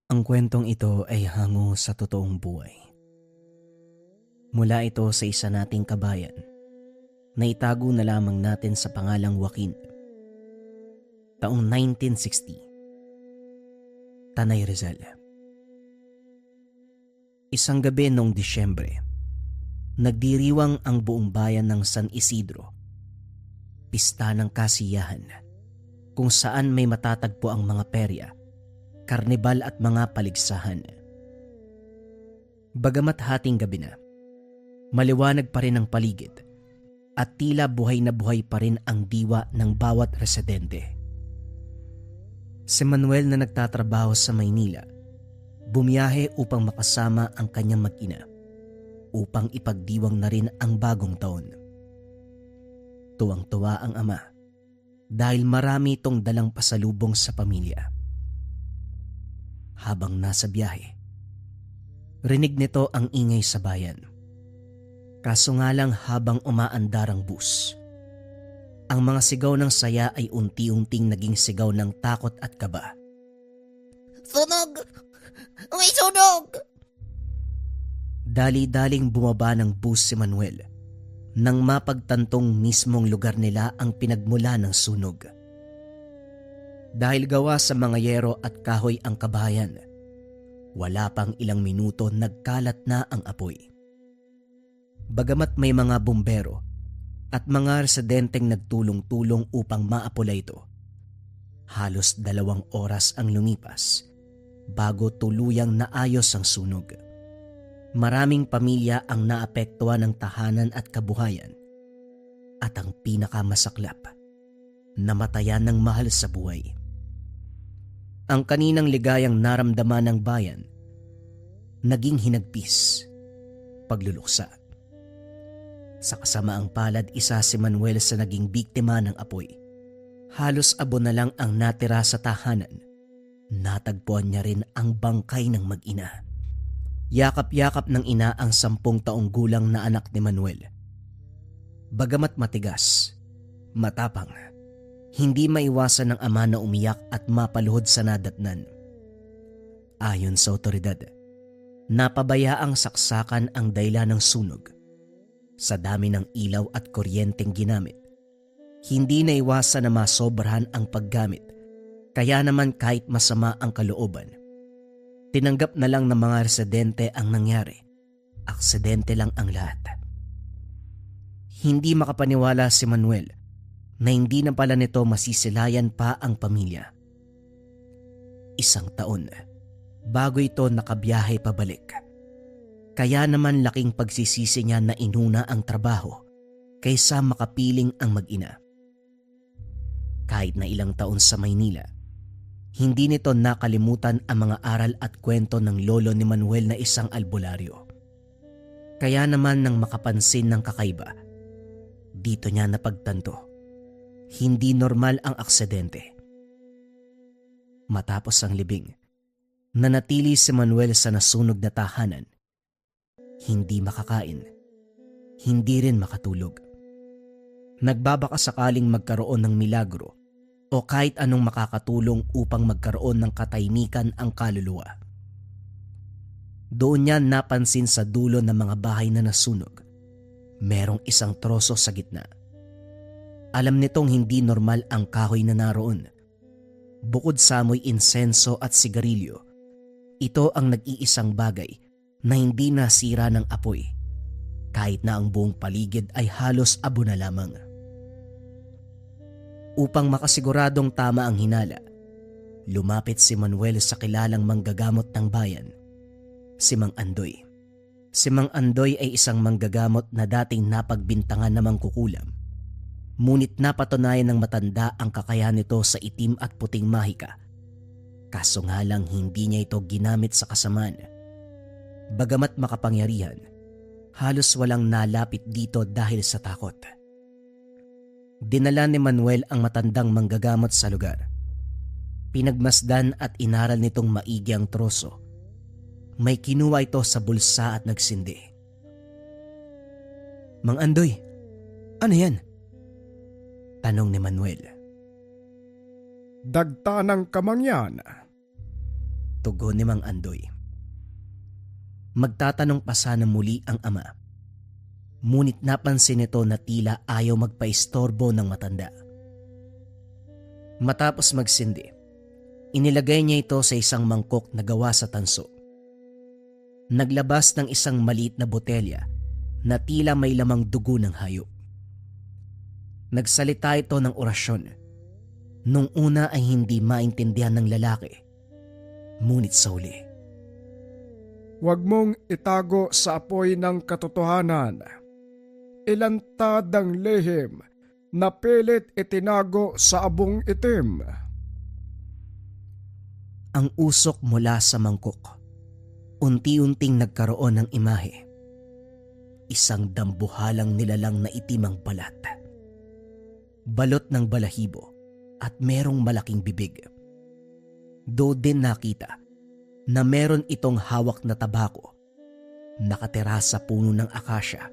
Ang kwentong ito ay hango sa totoong buhay. Mula ito sa isa nating kabayan na itago na lamang natin sa pangalang Joaquin. Taong 1960, Tanay Rizal. Isang gabi noong Disyembre, nagdiriwang ang buong bayan ng San Isidro. Pista ng kasiyahan kung saan may matatagpo ang mga perya, karnibal at mga paligsahan. Bagamat hating gabi na, maliwanag pa rin ang paligid at tila buhay na buhay pa rin ang diwa ng bawat residente. Si Manuel na nagtatrabaho sa Maynila, bumiyahe upang makasama ang kanyang mag-ina upang ipagdiwang na rin ang bagong taon. Tuwang-tuwa ang ama dahil marami itong dalang pasalubong sa pamilya. Habang nasa biyahe, rinig nito ang ingay sa bayan. Kaso nga lang habang umaandar ang bus, ang mga sigaw ng saya ay unti-unting naging sigaw ng takot at kaba. Sunog! May sunog! Dali-daling bumaba ng bus si Manuel nang mapagtantong mismong lugar nila ang pinagmula ng sunog. Dahil gawa sa mga yero at kahoy ang kabahayan, wala pang ilang minuto nagkalat na ang apoy. Bagamat may mga bumbero at mga residenteng nagtulong-tulong upang maapula ito, halos 2 oras ang lumipas bago tuluyang naayos ang sunog. Maraming pamilya ang naapektuhan ng tahanan at kabuhayan, at ang pinakamasaklap, namatayan ng mahal sa buhay. Ang kaninang ligayang naramdaman ng bayan, naging hinagpis, pagluluksa. Sa kasamaang palad, isa si Manuel sa naging biktima ng apoy. Halos abo na lang ang natira sa tahanan. Natagpuan niya rin ang bangkay ng mag-ina. Yakap-yakap ng ina ang 10 taong gulang na anak ni Manuel. Bagamat matigas, matapang, hindi maiwasan ng ama na umiyak at mapaluhod sa nadatnan. Ayon sa otoridad, napabayaang saksakan ang dahilan ng sunog. Sa dami ng ilaw at kuryenteng ginamit, hindi naiwasan na masobrahan ang paggamit, kaya naman kahit masama ang kalooban, tinanggap na lang ng mga residente ang nangyari. Aksidente lang ang lahat. Hindi makapaniwala si Manuel na hindi na pala nito masisilayan pa ang pamilya. 1 taon bago ito nakabiyahe pabalik. Kaya naman laking pagsisisi niya na inuna ang trabaho kaysa makapiling ang mag-ina. Kahit na ilang taon sa Maynila, hindi nito nakalimutan ang mga aral at kwento ng lolo ni Manuel na isang albularyo. Kaya naman nang makapansin ng kakaiba, dito niya napagtanto, hindi normal ang aksidente. Matapos ang libing, nanatili si Manuel sa nasunog na tahanan. Hindi makakain, hindi rin makatulog. Nagbabaka sakaling magkaroon ng milagro o kahit anong makakatulong upang magkaroon ng katahimikan ang kaluluwa. Doon niya napansin sa dulo ng mga bahay na nasunog, merong isang troso sa gitna. Alam nitong hindi normal ang kahoy na naroon. Bukod sa amoy insenso at sigarilyo, ito ang nag-iisang bagay na hindi nasira ng apoy, kahit na ang buong paligid ay halos abo na lamang. Upang makasiguradong tama ang hinala, lumapit si Manuel sa kilalang manggagamot ng bayan, si Mang Andoy. Si Mang Andoy ay isang manggagamot na dating napagbintangan na mangkukulam. Ngunit napatunayan ng matanda ang kakayahan nito sa itim at puting mahika. Kaso nga lang hindi niya ito ginamit sa kasamaan. Bagamat makapangyarihan, halos walang nalapit dito dahil sa takot. Dinala ni Manuel ang matandang manggagamot sa lugar. Pinagmasdan at inaral nitong maigi ang troso. May kinuha ito sa bulsa at nagsindi. Mang Andoy, ano yan? Tanong ni Manuel. Dagta ng kamangyan. Tugon ni Mang Andoy. Magtatanong pa sana muli ang ama. Ngunit napansin nito na tila ayaw magpaistorbo ng matanda. Matapos magsindi, inilagay niya ito sa isang mangkok na gawa sa tanso. Naglabas ng isang maliit na botelya na tila may lamang dugo ng hayop. Nagsalita ito ng orasyon. Nung una ay hindi maintindihan ng lalaki. Ngunit sa huli, "Huwag mong itago sa apoy ng katotohanan. Ilantad ang lihim na pilit itinago sa abong itim." ang usok mula sa mangkok. Unti-unting nagkaroon ng imahe. Isang dambuhalang nilalang na itim ang balat. Balot ng balahibo at merong malaking bibig. Doon din nakita na meron itong hawak na tabako, nakatira sa puno ng akasya,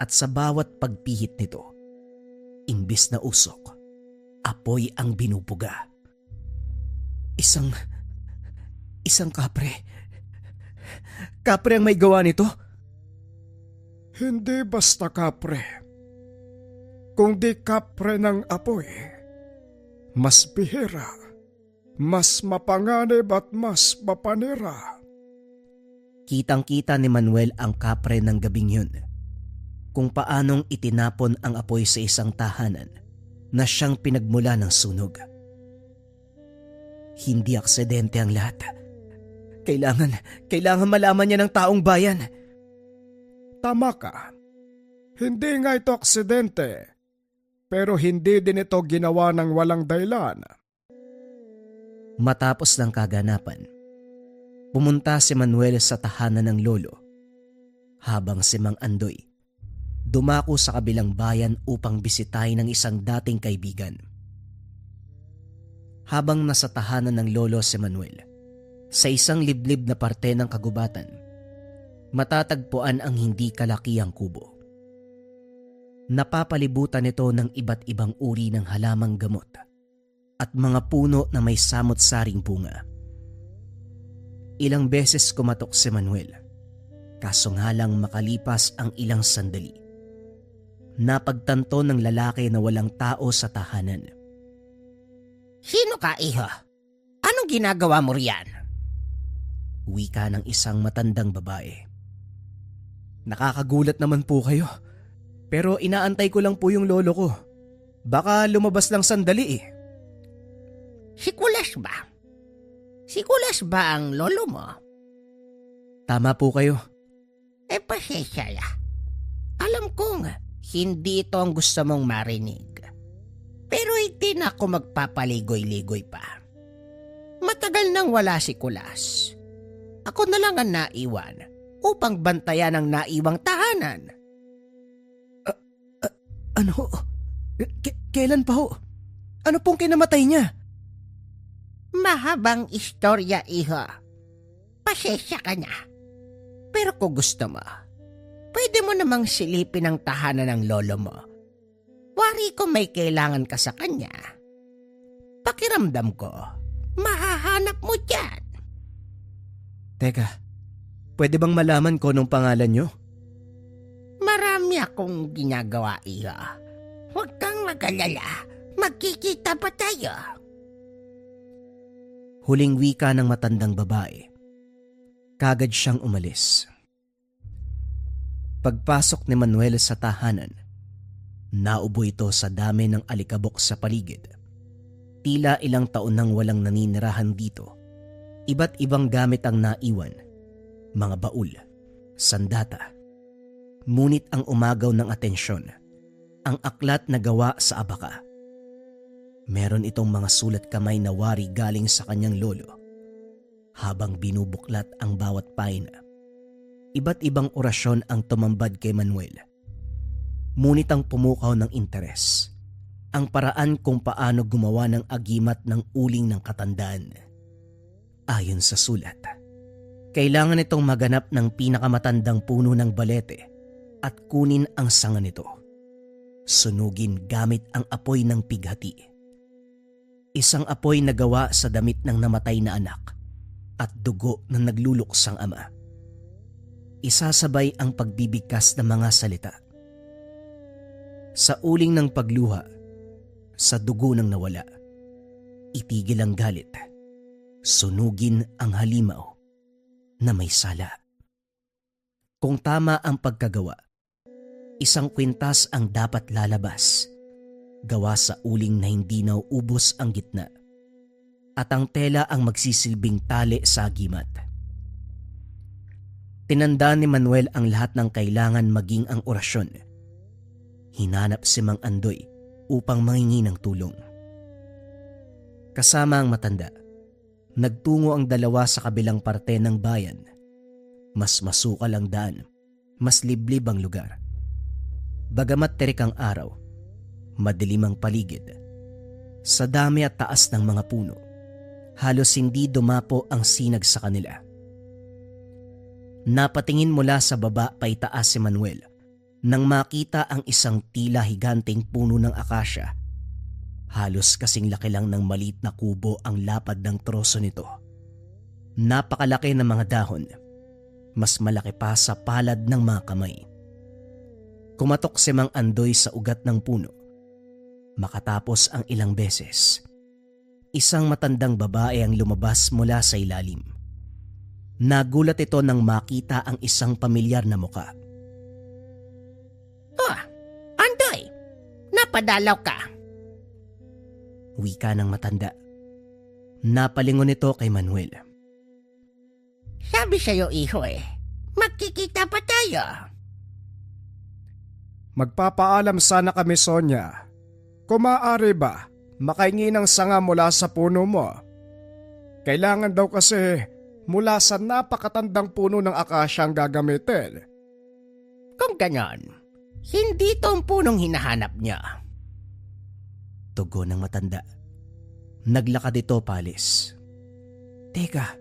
at sa bawat pagpihit nito, imbis na usok, apoy ang binubuga. Isang kapre. Kapre ang may gawa nito? Hindi basta kapre, kundi kapre ng apoy. Mas bihira, mas mapanganib at mas mapanira. Kitang-kita ni Manuel ang kapre ng gabing yun, kung paanong itinapon ang apoy sa isang tahanan na siyang pinagmula ng sunog. Hindi aksidente ang lahat. Kailangan malaman niya ng taong bayan. Tama ka. Hindi nga ito aksidente, pero hindi din ito ginawa ng walang dahilan. Matapos ng kaganapan, pumunta si Manuel sa tahanan ng lolo, habang si Mang Andoy dumako sa kabilang bayan upang bisitahin ng isang dating kaibigan. Habang nasa tahanan ng lolo si Manuel, sa isang liblib na parte ng kagubatan, matatagpuan ang hindi kalakihang kubo. Napapalibutan ito ng iba't ibang uri ng halamang gamot at mga puno na may samot-saring bunga. Ilang beses kumatok si Manuel, kaso nga lang makalipas ang ilang sandali, napagtanto ng lalaki na walang tao sa tahanan. Sino ka, iho? Anong ginagawa mo riyan? Wika ng isang matandang babae. Nakakagulat naman po kayo, pero inaantay ko lang po yung lolo ko. Baka lumabas lang sandali eh. Si Kulas ba? Si Kulas ba ang lolo mo? Tama po kayo. Pasensya ya. Alam kong hindi ito ang gusto mong marinig. Pero hindi na ako magpapaligoy-ligoy pa. Matagal nang wala si Kulas. Ako na lang ang naiwan upang bantayan ang naiwang tahanan. Ano? Kailan pa ho? Ano pong kinamatay niya? Mahabang istorya, iho. Pasensya ka na. Pero kung gusto mo, pwede mo namang silipin ang tahanan ng lolo mo. Wari ko may kailangan ka sa kanya. Pakiramdam ko, mahahanap mo dyan. Teka, pwede bang malaman ko nung pangalan niyo? Marami akong ginagawa, iho. Huwag kang mag-alala. Magkikita pa tayo. Huling wika ng matandang babae. Kagad siyang umalis. Pagpasok ni Manuel sa tahanan, naubo ito sa dami ng alikabok sa paligid. Tila ilang taon nang walang naninirahan dito. Iba't ibang gamit ang naiwan. Mga baul, sandata. Ngunit ang umagaw ng atensyon, ang aklat na gawa sa abaka. Meron itong mga sulat kamay na wari galing sa kanyang lolo. Habang binubuklat ang bawat pahina, iba't ibang orasyon ang tumambad kay Manuel. Ngunit ang pumukaw ng interes, ang paraan kung paano gumawa ng agimat ng uling ng katandaan. Ayon sa sulat, kailangan itong maganap ng pinakamatandang puno ng balete at kunin ang sanga nito. Sunugin gamit ang apoy ng pighati. Isang apoy na gawa sa damit ng namatay na anak at dugo na nagluluksang ama. Isasabay ang pagbibigkas ng mga salita. Sa uling ng pagluha, sa dugo ng nawala, itigil ang galit, sunugin ang halimaw na may sala. Kung tama ang pagkagawa, isang kwintas ang dapat lalabas, gawa sa uling na hindi nauubos ang gitna, at ang tela ang magsisilbing tali sa agimat. Tinanda ni Manuel ang lahat ng kailangan maging ang orasyon. Hinanap si Mang Andoy upang mangingi ng tulong. Kasama ang matanda, nagtungo ang dalawa sa kabilang parte ng bayan. Mas masukal ang daan, mas liblib ang lugar. Bagamat terik ang araw, madilim ang paligid. Sa dami at taas ng mga puno, halos hindi dumapo ang sinag sa kanila. Napatingin mula sa baba paitaas si Manuel nang makita ang isang tila higanteng puno ng akasya. Halos kasing laki lang ng maliit na kubo ang lapad ng troso nito. Napakalaki ng mga dahon, mas malaki pa sa palad ng mga kamay. Kumatok si Mang Andoy sa ugat ng puno. Makatapos ang ilang beses, isang matandang babae ang lumabas mula sa ilalim. Nagulat ito nang makita ang isang pamilyar na muka. Oh, Andoy, napadalaw ka. Wika ng matanda. Napalingon ito kay Manuel. Sabi sa'yo, iho magkikita pa tayo. Magpapaalam sana kami, Sonia. Kung maaari ba, makahingi ng sanga mula sa puno mo? Kailangan daw kasi mula sa napakatandang puno ng akasya ang gagamitin. Kung ganon, hindi ito ang punong hinahanap niya. Tugon ng matanda. Naglakad ito palis. Teka,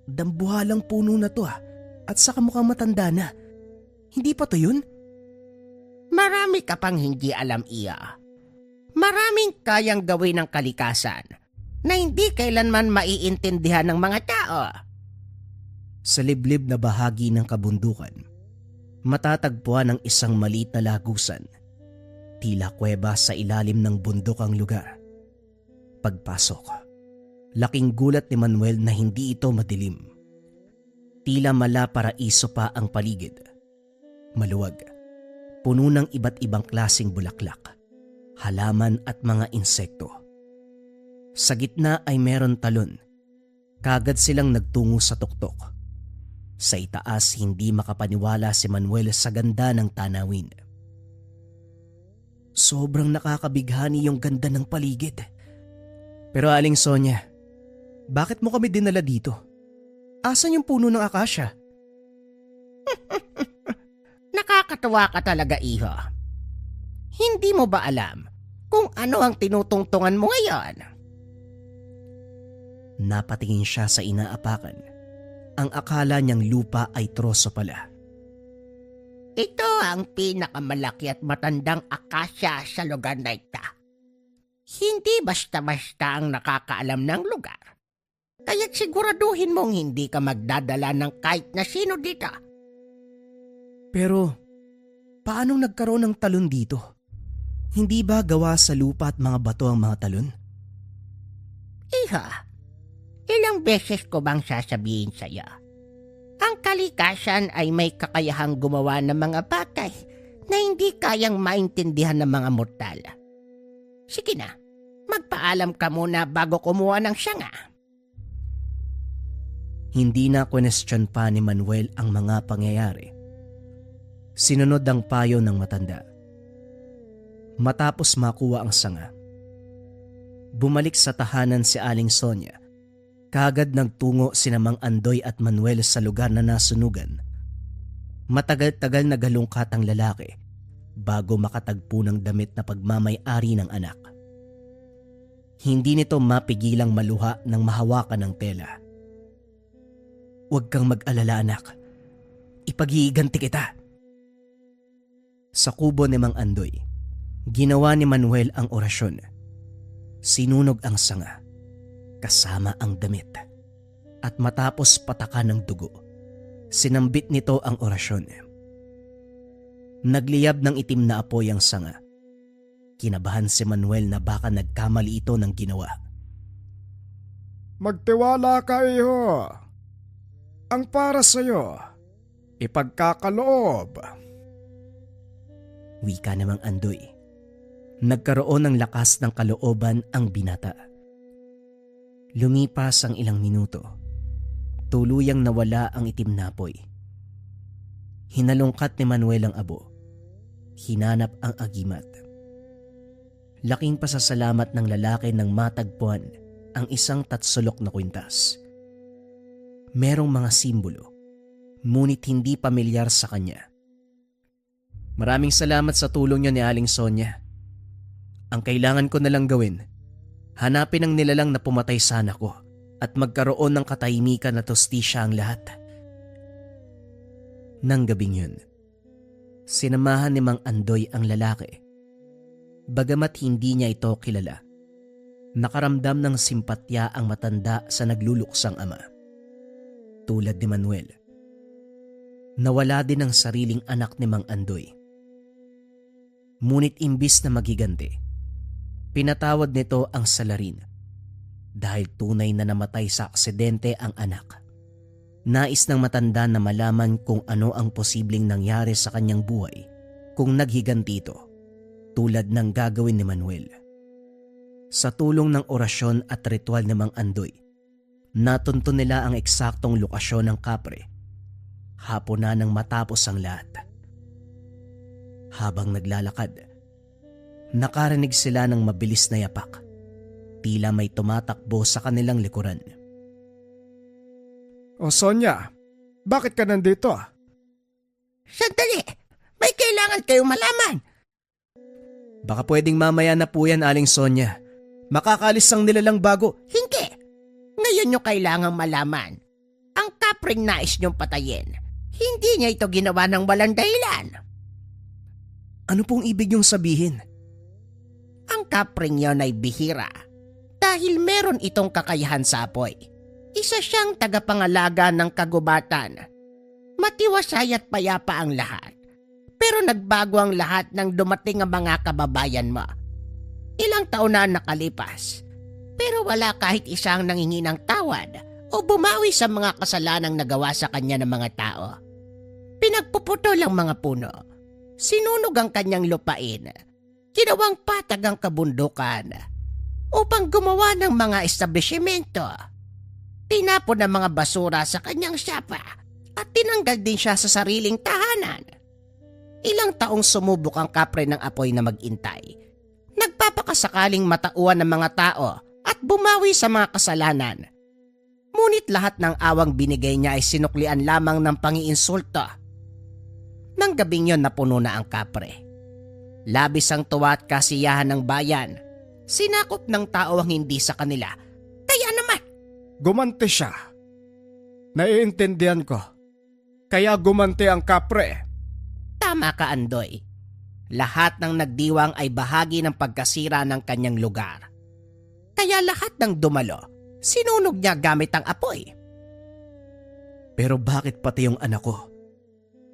dambuhalang puno na to at saka mukhang matanda na. Hindi pa to yun? Marami ka pang hindi alam, iya. Maraming kayang gawin ng kalikasan na hindi kailanman maiintindihan ng mga tao. Sa liblib na bahagi ng kabundukan, matatagpuan ang isang maliit na lagusan. Tila kuweba sa ilalim ng bundok ang lugar. Pagpasok, laking gulat ni Manuel na hindi ito madilim. Tila mala-paraiso pa ang paligid. Maluwag, puno ng iba't ibang klaseng bulaklak, halaman at mga insekto. Sa gitna ay meron talon. Kagad silang nagtungo sa tuktok. Sa itaas hindi makapaniwala si Manuel sa ganda ng tanawin. Sobrang nakakabighani yung ganda ng paligid. Pero Aling Sonia, bakit mo kami dinala dito? Asan yung puno ng akasya? Nakakatawa ka talaga, iho. Hindi mo ba alam kung ano ang tinutungtungan mo ngayon? Napatingin siya sa inaapakan. Ang akala niyang lupa ay troso pala. Ito ang pinakamalaki at matandang akasya sa lugar na ito. Hindi basta-basta ang nakakaalam ng lugar. Kaya't siguraduhin mong hindi ka magdadala ng kahit na sino dito. Pero, paano nagkaroon ng talon dito? Hindi ba gawa sa lupa at mga bato ang mga talon? Iha, ilang beses ko bang sasabihin sa'yo? Ang kalikasan ay may kakayahang gumawa ng mga bagay na hindi kayang maintindihan ng mga mortal. Sige na, magpaalam ka muna bago kumuha ng sanga. Hindi na question pa ni Manuel ang mga pangyayari. Sinunod ang payo ng matanda. Matapos makuha ang sanga, bumalik sa tahanan si Aling Sonia. Kagad nagtungo sina Mang Andoy at Manuel sa lugar na nasunugan. Matagal-tagal nagalungkat ang lalaki bago makatagpo ng damit na pagmamay-ari ng anak. Hindi nito mapigilang maluha nang mahawakan ng tela. Huwag kang mag-alala, anak. Ipag-iiganti kita. Sa kubo ni Mang Andoy, ginawa ni Manuel ang orasyon. Sinunog ang sanga, kasama ang damit. At matapos patakan ng dugo, sinambit nito ang orasyon. Nagliyab ng itim na apoy ang sanga. Kinabahan si Manuel na baka nagkamali ito ng ginawa. Magtiwala ka, iho. Ang para sa'yo, ipagkakaloob. Wika namang Andoy. Nagkaroon ng lakas ng kalooban ang binata. Lumipas ang ilang minuto. Tuluyang nawala ang itim na apoy. Hinalungkat ni Manuel ang abo. Hinanap ang agimat. Laking pasasalamat ng lalaki nang matagpuan ang isang tatsulok na kwintas. Merong mga simbolo, ngunit hindi pamilyar sa kanya. Maraming salamat sa tulong niyo ni Aling Sonia. Ang kailangan ko na lang gawin, hanapin ang nilalang na pumatay sa anak ko at magkaroon ng katahimikan at hustisya ang lahat. Nang gabing yun, sinamahan ni Mang Andoy ang lalaki. Bagamat hindi niya ito kilala, nakaramdam ng simpatya ang matanda sa nagluluksang ama. Tulad ni Manuel, nawala din ang sariling anak ni Mang Andoy. Ngunit imbis na magiganti, pinatawad nito ang salarin dahil tunay na namatay sa aksidente ang anak. Nais ng matanda na malaman kung ano ang posibleng nangyari sa kanyang buhay kung naghiganti ito, tulad ng gagawin ni Manuel. Sa tulong ng orasyon at ritual ni Mang Andoy, natunto nila ang eksaktong lokasyon ng kapre. Hapon na nang matapos ang lahat. Habang naglalakad, nakarinig sila ng mabilis na yapak. Tila may tumatakbo sa kanilang likuran. O Sonia, bakit ka nandito? Sandali! May kailangan kayong malaman! Baka pwedeng mamaya na po yan, Aling Sonia. Makakalis ang nilalang bago. Hindi! Ngayon nyo kailangang malaman. Ang kapring nais nyong patayin, hindi niya ito ginawa ng walang dahilan. Ano pong ibig niyong sabihin? Ang kapring yon ay bihira dahil meron itong kakayahan sa apoy. Isa siyang tagapangalaga ng kagubatan. Matiwasay at payapa ang lahat. Pero nagbago ang lahat nang dumating ang mga kababayan mo. Ilang taon na nakalipas, pero wala kahit isang nangingi ng tawad o bumawi sa mga kasalanang nagawa sa kanya ng mga tao. Pinagpuputol ang mga puno. Sinunog ang kanyang lupain. Ginawang patag ang kabundukan upang gumawa ng mga establishmento. Tinapon ang mga basura sa kanyang sapa at tinanggal din siya sa sariling tahanan. Ilang taong sumubok ang kapre ng apoy na magintay. Nagpapakasakaling matauan ng mga tao at bumawi sa mga kasalanan. Ngunit lahat ng awang binigay niya ay sinuklian lamang ng pangiinsulto. Nang gabing yon napuno na ang kapre. Labis ang tuwa at kasiyahan ng bayan. Sinakop ng tao ang hindi sa kanila. Kaya naman, Gumanti siya. Naiintindihan ko. Kaya gumanti ang kapre. tama ka, Andoy. Lahat ng nagdiwang ay bahagi ng pagkasira ng kanyang lugar. Kaya lahat ng dumalo, sinunog niya gamit ang apoy. Pero bakit pati yung anak ko?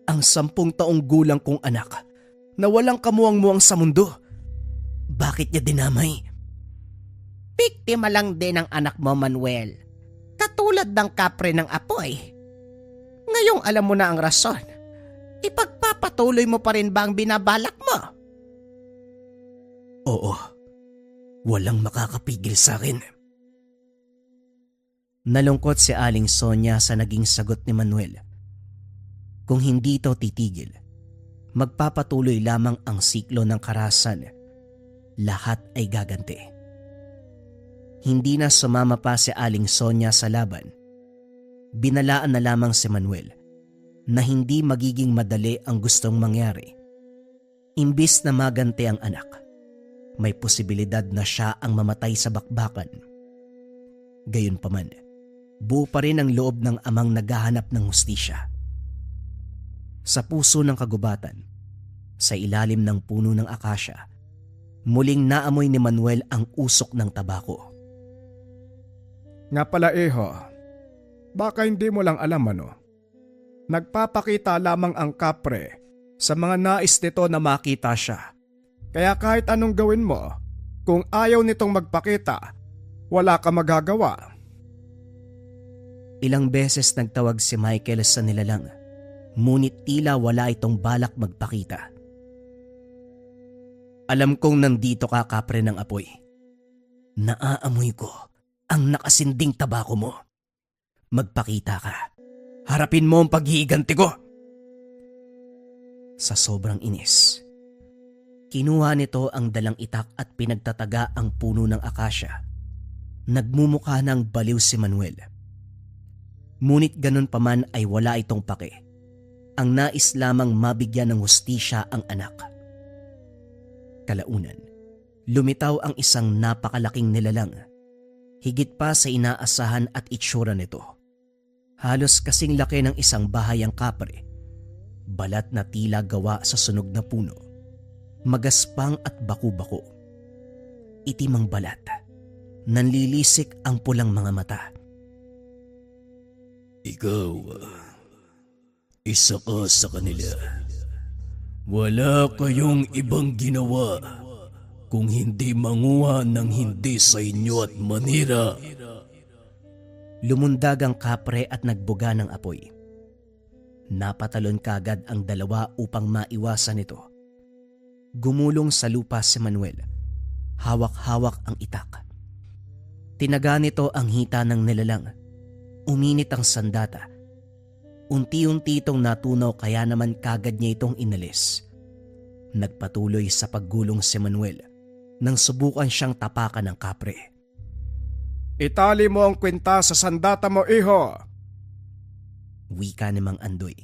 Ang 10 taong gulang kong anak na walang kamuwang-muwang sa mundo. Bakit niya dinamay? Biktima lang din ang anak mo, Manuel. Katulad ng kapre ng apoy. Ngayong alam mo na ang rason. Ipagpapatuloy mo pa rin ba ang binabalak mo? Oo. Walang makakapigil sa akin. Nalungkot si Aling Sonia sa naging sagot ni Manuel. Kung hindi ito titigil, magpapatuloy lamang ang siklo ng karahasan. Lahat ay gaganti. Hindi na sumama pa si Aling Sonia sa laban. Binalaan na lamang si Manuel na hindi magiging madali ang gustong mangyari. Imbis na maganti ang anak, may posibilidad na siya ang mamatay sa bakbakan. Gayunpaman, buo pa rin ang loob ng amang naghahanap ng hustisya. Sa puso ng kagubatan, sa ilalim ng puno ng akasya, muling naamoy ni Manuel ang usok ng tabako. Nga pala, iho. Baka hindi mo lang alam ano. Nagpapakita lamang ang kapre sa mga nais nito na makita siya. Kaya kahit anong gawin mo, kung ayaw nitong magpakita, wala ka magagawa. Ilang beses nagtawag si Michael sa nilalang, ngunit tila wala itong balak magpakita. Alam kong nandito ka, kapre ng apoy. Naaamoy ko ang nakasinding tabako mo. Magpakita ka. Harapin mo ang paghihiganti ko. Sa sobrang inis, kinuha nito ang dalang itak at pinagtataga ang puno ng akasya. Nagmumukha ng baliw si Manuel. Ngunit ganun pa man ay wala itong pake. Ang nais lamang mabigyan ng hustisya ang anak. Kalaunan, lumitaw ang isang napakalaking nilalang. Higit pa sa inaasahan at itsura nito. Halos kasing laki ng isang bahay ang kapre. Balat na tila gawa sa sunog na puno. Magaspang at baku-bako. Itim ang balat. Nanlilisik ang pulang mga mata. Ikaw, isa ka sa kanila. Wala kayong ibang ginawa kung hindi manguha ng hindi sa inyo at manira. Lumundag ang kapre at nagbuga ng apoy. Napatalon kagad ang dalawa upang maiwasan ito. Gumulong sa lupa si Manuel. Hawak-hawak ang itak. Tinaga nito ang hita ng nilalang. Uminit ang sandata. Unti-unti itong natunaw kaya naman kagad niya itong inalis. Nagpatuloy sa paggulong si Manuel nang subukan siyang tapakan ng kapre. Itali mo ang kwenta sa sandata mo, iho! Wika ni Mang Andoy.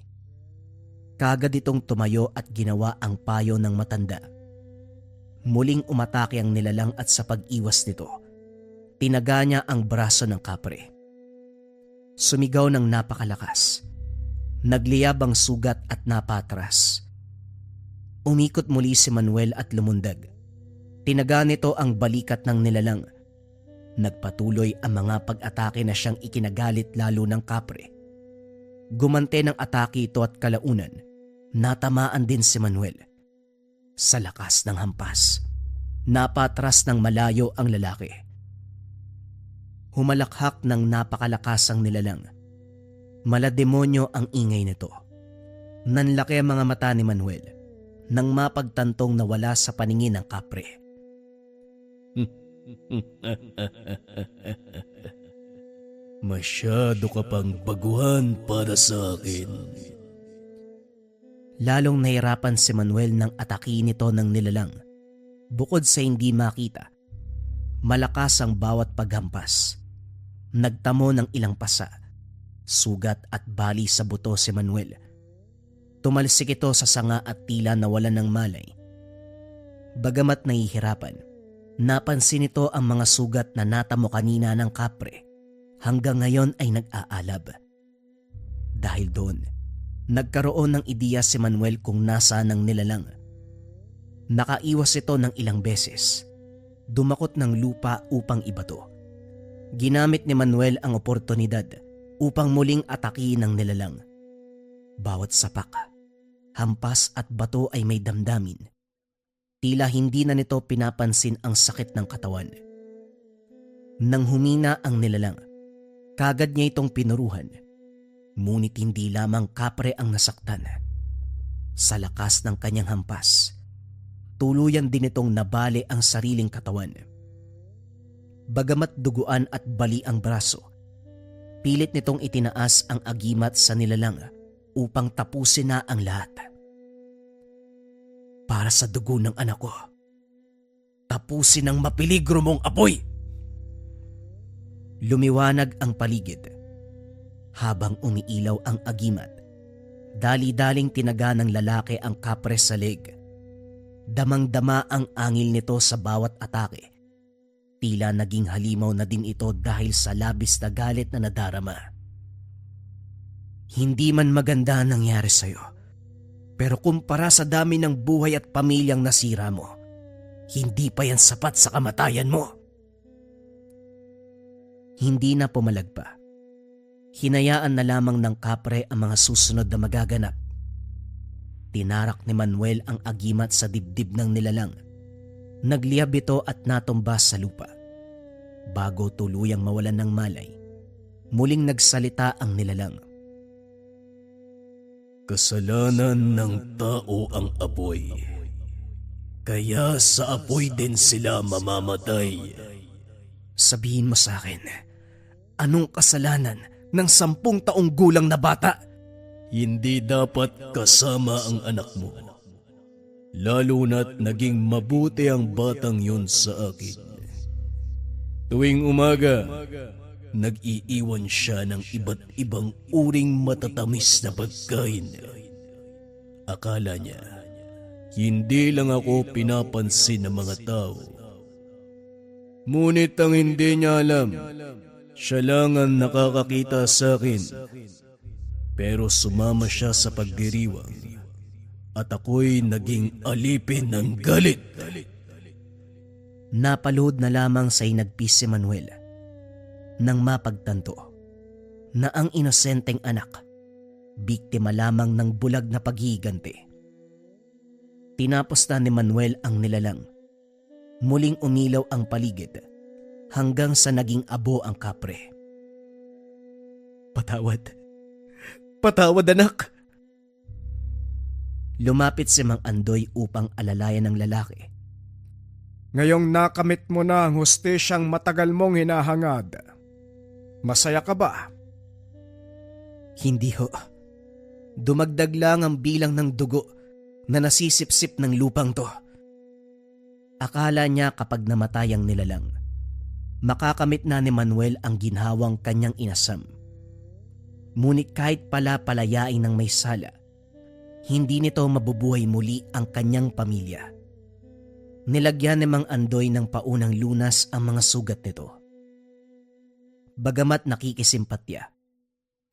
Kagad itong tumayo at ginawa ang payo ng matanda. Muling umatake ang nilalang at sa pag-iwas nito, tinaga niya ang braso ng kapre. Sumigaw ng napakalakas. Nagliyab ang sugat at napatras. Umikot muli si Manuel at lumundag. Tinaga nito ang balikat ng nilalang. Nagpatuloy ang mga pag-atake na siyang ikinagalit lalo ng kapre. Gumante ng atake ito at kalaunan, natamaan din si Manuel. Sa lakas ng hampas, napatras ng malayo ang lalaki. Humalakhak ng napakalakas ang nilalang. Malademonyo ang ingay nito. Nanlaki ang mga mata ni Manuel nang mapagtantong nawala sa paningin ng kapre. Masyado ka pang baguhan para sa akin. Lalong nahirapan si Manuel nang atakihin nito ng nilalang. Bukod sa hindi makita, malakas ang bawat paghampas. Nagtamo ng ilang pasa, sugat at bali sa buto si Manuel. Tumalsik ito sa sanga at tila nawalan ng malay. Bagamat nahihirapan, napansin nito ang mga sugat na natamo kanina ng kapre. Hanggang ngayon ay nag-aalab. Dahil doon, nagkaroon ng ideya si Manuel kung nasaan ang nilalang. Nakaiwas ito ng ilang beses. Dumakot ng lupa upang ibato. Ginamit ni Manuel ang oportunidad upang muling atakihin ng nilalang. Bawat sapak, hampas at bato ay may damdamin. Tila hindi na nito pinapansin ang sakit ng katawan. Nang humina ang nilalang, kagad niya itong pinuruhan. Ngunit hindi lamang kapre ang nasaktan. Sa lakas ng kanyang hampas, tuluyan din itong nabali ang sariling katawan. Bagamat duguan at bali ang braso, pilit nitong itinaas ang agimat sa nilalang upang tapusin na ang lahat. Para sa dugo ng anak ko, tapusin ang mapeligro mong apoy! Lumiwanag ang paligid. Habang umiilaw ang agimat, dali-daling tinaga ng lalaki ang kapre sa leg. Damang-dama ang angil nito sa bawat atake. Tila naging halimaw na din ito dahil sa labis na galit na nadarama. Hindi man maganda ang nangyari sa'yo, pero kumpara sa dami ng buhay at pamilyang nasira mo, hindi pa yan sapat sa kamatayan mo. Hindi na pumalag pa. Hinayaan na lamang ng kapre ang mga susunod na magaganap. Tinarak ni Manuel ang agimat sa dibdib ng nilalang. Nagliyab ito at natumba sa lupa. Bago tuluyang mawalan ng malay, muling nagsalita ang nilalang. Kasalanan ng tao ang apoy. Kaya sa apoy din sila mamamatay. Sabihin mo sa akin, anong kasalanan ng 10 taong gulang na bata? Hindi dapat kasama ang anak mo. Lalo na't naging mabuti ang batang yun sa akin. Tuwing umaga, nag-iiwan siya ng iba't ibang uring matatamis na pagkain. Akala niya, hindi lang ako pinapansin ng mga tao. Ngunit ang hindi niya alam, siya lang ang nakakakita sa akin. Pero sumama siya sa pagdiriwang at ako'y naging alipin ng galit. Napaluhod na lamang sa inagpis si Manuel nang mapagtanto na ang inosenteng anak biktima lamang ng bulag na paghihiganti. Tinapos na ni Manuel ang nilalang. Muling umilaw ang paligid hanggang sa naging abo ang kapre. Patawad. Patawad, anak! Lumapit si Mang Andoy upang alalayan ng lalaki. Ngayong nakamit mo na ang hustisyang matagal mong hinahangad, masaya ka ba? Hindi ho. Dumagdag lang ang bilang ng dugo na nasisipsip ng lupang to. Akala niya kapag namatay ang nilalang, makakamit na ni Manuel ang ginhawang kanyang inasam. Ngunit kahit pala palayain ng may sala, hindi nito mabubuhay muli ang kanyang pamilya. Nilagyan ni Mang Andoy ng paunang lunas ang mga sugat nito. Bagamat nakikisimpatya,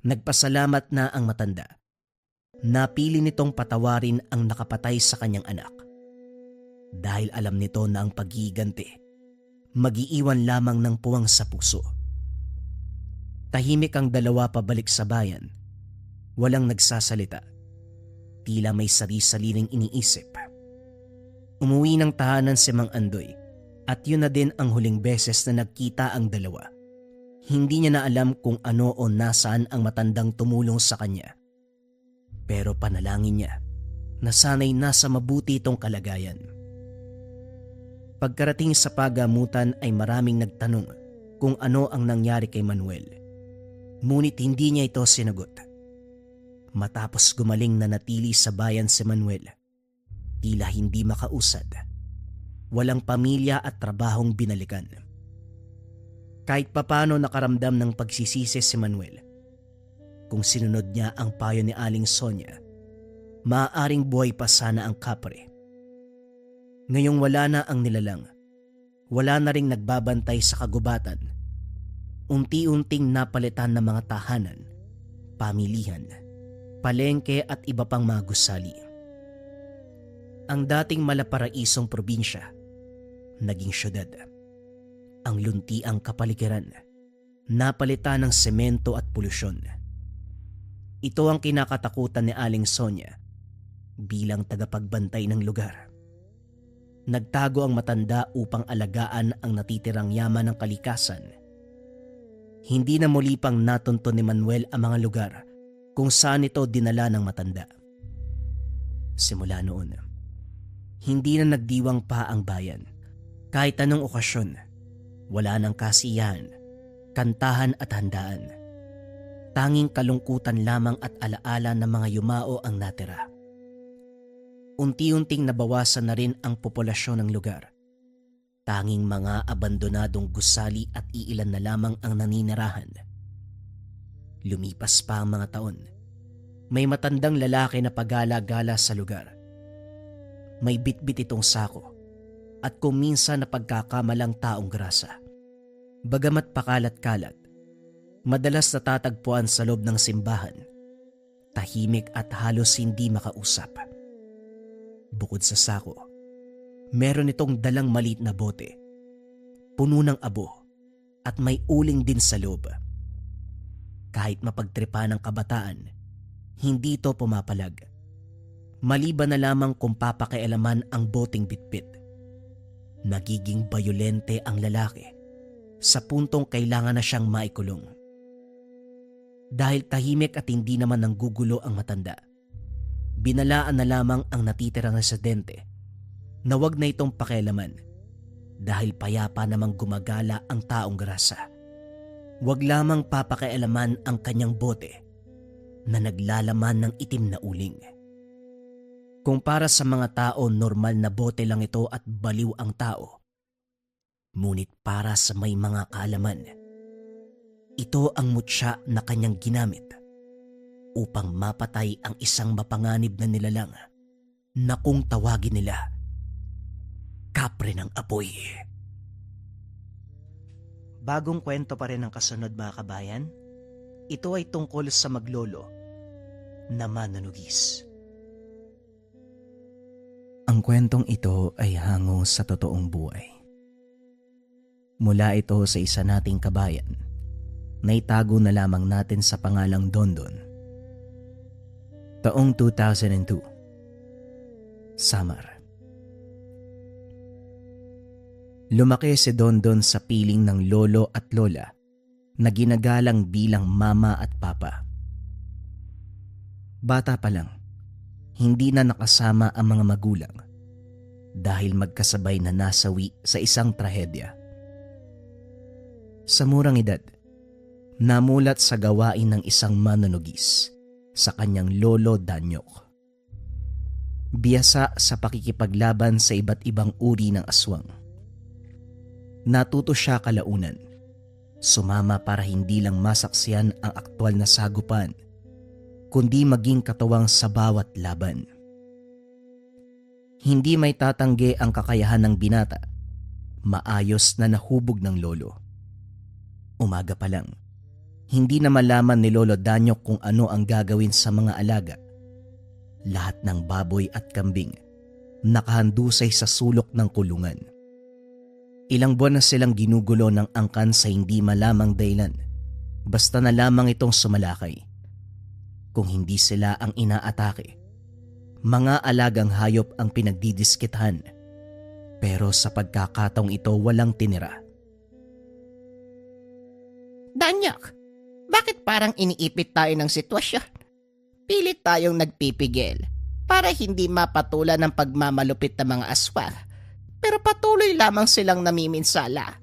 nagpasalamat na ang matanda. Napili nitong patawarin ang nakapatay sa kanyang anak. Dahil alam nito na ang paghihiganti, mag-iiwan lamang ng puwang sa puso. Tahimik ang dalawa pabalik sa bayan. Walang nagsasalita. Tila may sari-sariling iniisip. Umuwi ng tahanan si Mang Andoy at yun na din ang huling beses na nagkita ang dalawa. Hindi niya na alam kung ano o nasaan ang matandang tumulong sa kanya. Pero panalangin niya na sana'y nasa mabuti itong kalagayan. Pagkarating sa pagamutan ay maraming nagtanong kung ano ang nangyari kay Manuel. Ngunit hindi niya ito sinagot. Matapos gumaling na natili sa bayan si Manuel, tila hindi makausad. Walang pamilya at trabahong binalikan. Kahit papano nakaramdam ng pagsisisi si Manuel. Kung sinunod niya ang payo ni Aling Sonia, maaaring buhay pa sana ang kapre. Ngayong wala na ang nilalang, wala na ring nagbabantay sa kagubatan. Unti-unting napalitan ng mga tahanan, pamilihan, palengke at iba pang mga gusali. Ang dating malaparaisong probinsya, naging syudad. Ang luntiang kapaligiran, napalitan ng semento at polusyon. Ito ang kinakatakutan ni Aling Sonia bilang tagapagbantay ng lugar. Nagtago ang matanda upang alagaan ang natitirang yaman ng kalikasan. Hindi na muli pang natunto ni Manuel ang mga lugar kung saan ito dinala ng matanda. Simula noon, hindi na nagdiwang pa ang bayan. Kahit anong okasyon, wala nang kasiyahan, kantahan at handaan. Tanging kalungkutan lamang at alaala ng mga yumao ang natira. Unti-unting nabawasan na rin ang populasyon ng lugar. Tanging mga abandonadong gusali at iilan na lamang ang naninirahan. Lumipas pa ang mga taon. May matandang lalaki na pagala-gala sa lugar. May bitbit itong sako at kung minsan na pagkakamalang taong grasa. Bagamat pakalat-kalat, madalas natatagpuan sa loob ng simbahan. Tahimik at halos hindi makausap. Bukod sa sako, meron itong dalang maliit na bote, puno ng abo at may uling din sa loob. Kahit mapagtripa ng kabataan, hindi ito pumapalag. Maliban na lamang kung papakialaman ang boteng bitbit. Nagiging bayolente ang lalaki sa puntong kailangan na siyang maikulong. Dahil tahimik at hindi naman nanggugulo ang matanda, binalaan na lamang ang natitirang residente na wag na itong pakialaman dahil payapa namang gumagala ang taong grasa. Wag lamang papakialaman ang kanyang bote na naglalaman ng itim na uling. Kung para sa mga tao normal na bote lang ito at baliw ang tao, ngunit para sa may mga kaalaman, ito ang mutya na kanyang ginamit upang mapatay ang isang mapanganib na nilalang na kung tawagin nila, kapre ng apoy. Bagong kwento pa rin ang kasunod mga kabayan. Ito ay tungkol sa maglolo na manunugis. Ang kwentong ito ay hango sa totoong buhay. Mula ito sa isa nating kabayan na itago na lamang natin sa pangalang Dondon. Taong 2002, Samar. Lumaki si Dondon sa piling ng lolo at lola na ginagalang bilang mama at papa. Bata pa lang, hindi na nakasama ang mga magulang dahil magkasabay na nasawi sa isang trahedya. Sa murang edad, namulat sa gawain ng isang manunugis sa kanyang lolo Danyok. Biyasa sa pakikipaglaban sa iba't ibang uri ng aswang. Natuto siya kalaunan. Sumama para hindi lang masaksiyan ang aktwal na sagupan, kundi maging katuwang sa bawat laban. Hindi may tatanggi ang kakayahan ng binata. Maayos na nahubog ng lolo. Umaga pa lang, hindi na malaman ni Lolo Danyok kung ano ang gagawin sa mga alaga. Lahat ng baboy at kambing nakahandusay sa sulok ng kulungan. Ilang buwan na silang ginugulo ng angkan sa hindi malamang dahilan, basta na lamang itong sumalakay. Kung hindi sila ang inaatake, mga alagang hayop ang pinagdidiskitahan, pero sa pagkakataong ito walang tinira. Danyok, bakit parang iniipit tayo ng sitwasyon? Pilit tayong nagpipigil para hindi mapatulan ng pagmamalupit ng mga aswang. Pero patuloy lamang silang namiminsala.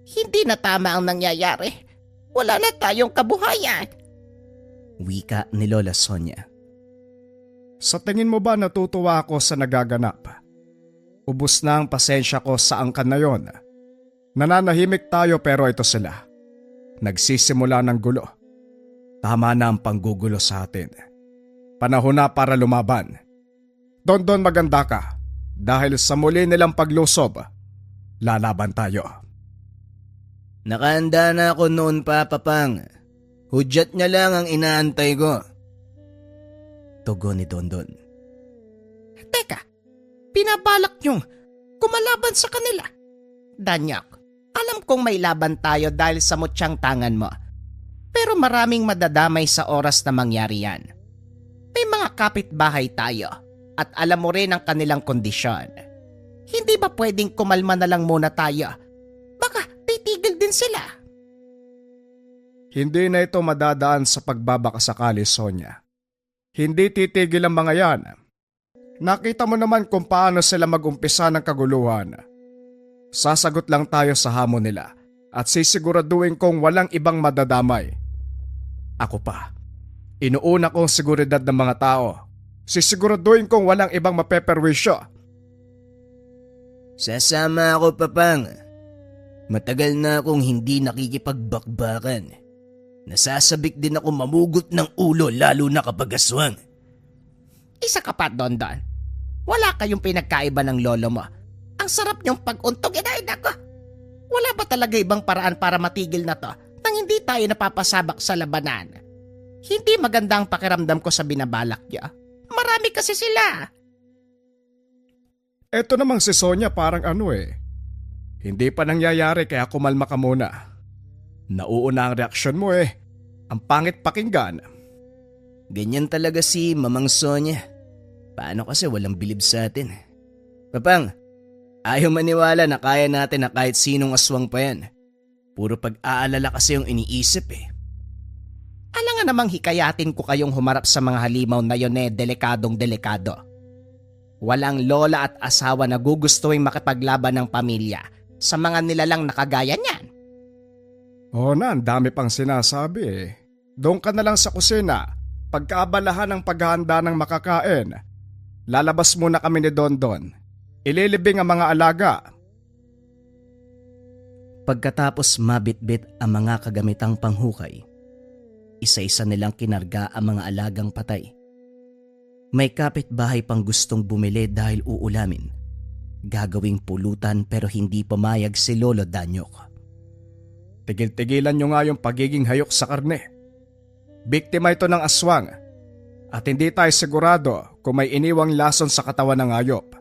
Hindi na tama ang nangyayari. Wala na tayong kabuhayan. Wika ni Lola Sonia. Sa tingin mo ba natutuwa ako sa nagaganap? Ubus na ang pasensya ko sa angkan na yon. Nananahimik tayo pero ito sila. Nagsisimula ng gulo. Tama na ang panggugulo sa atin. Panahon na para lumaban. Dondon, maganda ka. Dahil sa muli nilang paglusob, lalaban tayo. Nakahanda na ako noon pa, Papang. Hudyat niya lang ang inaantay ko. Tugon ni Dondon. Teka, pinabalak niyong kumalaban sa kanila. Danyok, alam kong may laban tayo dahil sa mutyang tangan mo. Pero maraming madadamay sa oras na mangyari yan. May mga kapitbahay tayo. At alam mo rin ang kanilang kondisyon. Hindi ba pwedeng kumalma na lang muna tayo? Baka titigil din sila. Hindi na ito madadaan sa pagbabakasakali, Sonia. Hindi titigil ang mga yan. Nakita mo naman kung paano sila mag-umpisa ng kaguluhan. Sasagot lang tayo sa hamon nila at sisiguraduhin kong walang ibang madadamay. Ako pa, inuuna kong seguridad ng mga tao. Sisiguraduhin kong walang ibang mapeperwisyo. Sasama ako, Papang. Matagal na akong hindi nakikipagbakbakan. Nasasabik din ako mamugot ng ulo lalo na kapag aswang. Isa ka pa, Dondon. Wala kayong pinagkaiba ng lolo mo. Ang sarap niyong pag-untog, inainak ko. Wala ba talaga ibang paraan para matigil na to nang hindi tayo napapasabak sa labanan? Hindi maganda ang pakiramdam ko sa binabalak niya. Marami kasi sila. Eto namang si Sonia parang Hindi pa nangyayari kaya kumalma ka muna. Nauuna ang reaksyon mo Ang pangit pakinggan. Ganyan talaga si Mamang Sonia. Paano kasi walang bilib sa atin? Papang, ayaw maniwala na kaya natin na kahit sinong aswang pa yan. Puro pag-aalala kasi yung iniisip eh. Alam nga namang hikayatin ko kayong humarap sa mga halimaw na yon delikadong delikado. Walang lola at asawa na gugustuhin makipaglaban ng pamilya sa mga nilalang nakagaya niyan. Oo na, ang dami pang sinasabi eh. Doon ka na lang sa kusina. Pagkaabalahan ng paghahanda ng makakain, lalabas muna kami ni Dondon. Ililibing ang mga alaga. Pagkatapos mabitbit ang mga kagamitang panghukay, isa-isa nilang kinarga ang mga alagang patay. May kapitbahay pang gustong bumili dahil uulamin. Gagawing pulutan pero hindi pumayag si Lolo Danyok. Tigil-tigilan nyo nga yung pagiging hayok sa karne. Biktima ito ng aswang at hindi tayo sigurado kung may iniwang lason sa katawan ng hayop.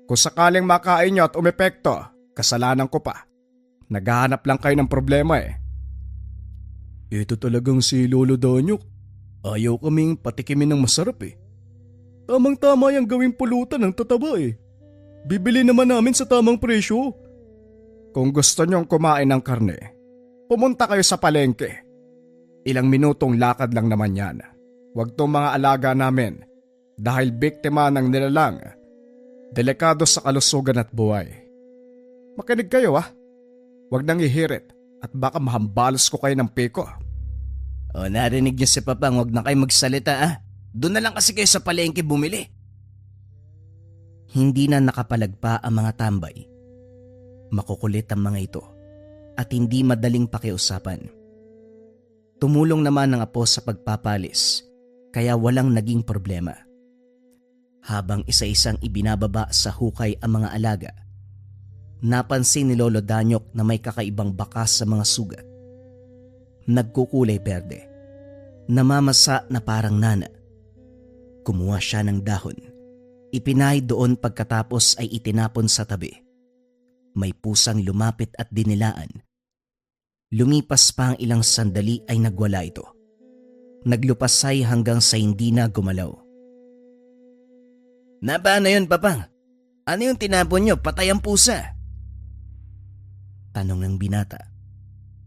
Kung sakaling makain nyo at umepekto, kasalanan ko pa. Naghahanap lang kayo ng problema eh. Ito talagang si Lolo Danyok. Ayaw kaming patikimin ng masarap eh. Tamang-tama yung gawing pulutan ng tataba eh. Bibili naman namin sa tamang presyo. Kung gusto nyong kumain ng karne, pumunta kayo sa palengke. Ilang minutong lakad lang naman yan. Huwag tong mga alaga namin dahil biktima ng nilalang. Delikado sa kalusugan at buhay. Makinig kayo ah. Huwag nang ihirit at baka mahambalos ko kayo ng piko. O narinig niyo si Papang, huwag na kayo magsalita ah. Doon na lang kasi kayo sa palengke bumili. Hindi na nakapalagpa ang mga tambay. Makukulit ang mga ito at hindi madaling pakiusapan. Tumulong naman ang apo sa pagpapalis kaya walang naging problema. Habang isa-isang ibinababa sa hukay ang mga alaga, napansin ni Lolo Danyok na may kakaibang bakas sa mga sugat. Nagkukulay berde, namamasa na parang nana. Kumuha siya ng dahon, ipinahid doon pagkatapos ay itinapon sa tabi. May pusang lumapit at dinilaan. Lumipas pa ang ilang sandali ay nagwala ito. Naglupasay hanggang sa hindi na gumalaw. Na paano yun, Papang? Ano yung tinapon nyo? Patay ang pusa. Tanong ng binata.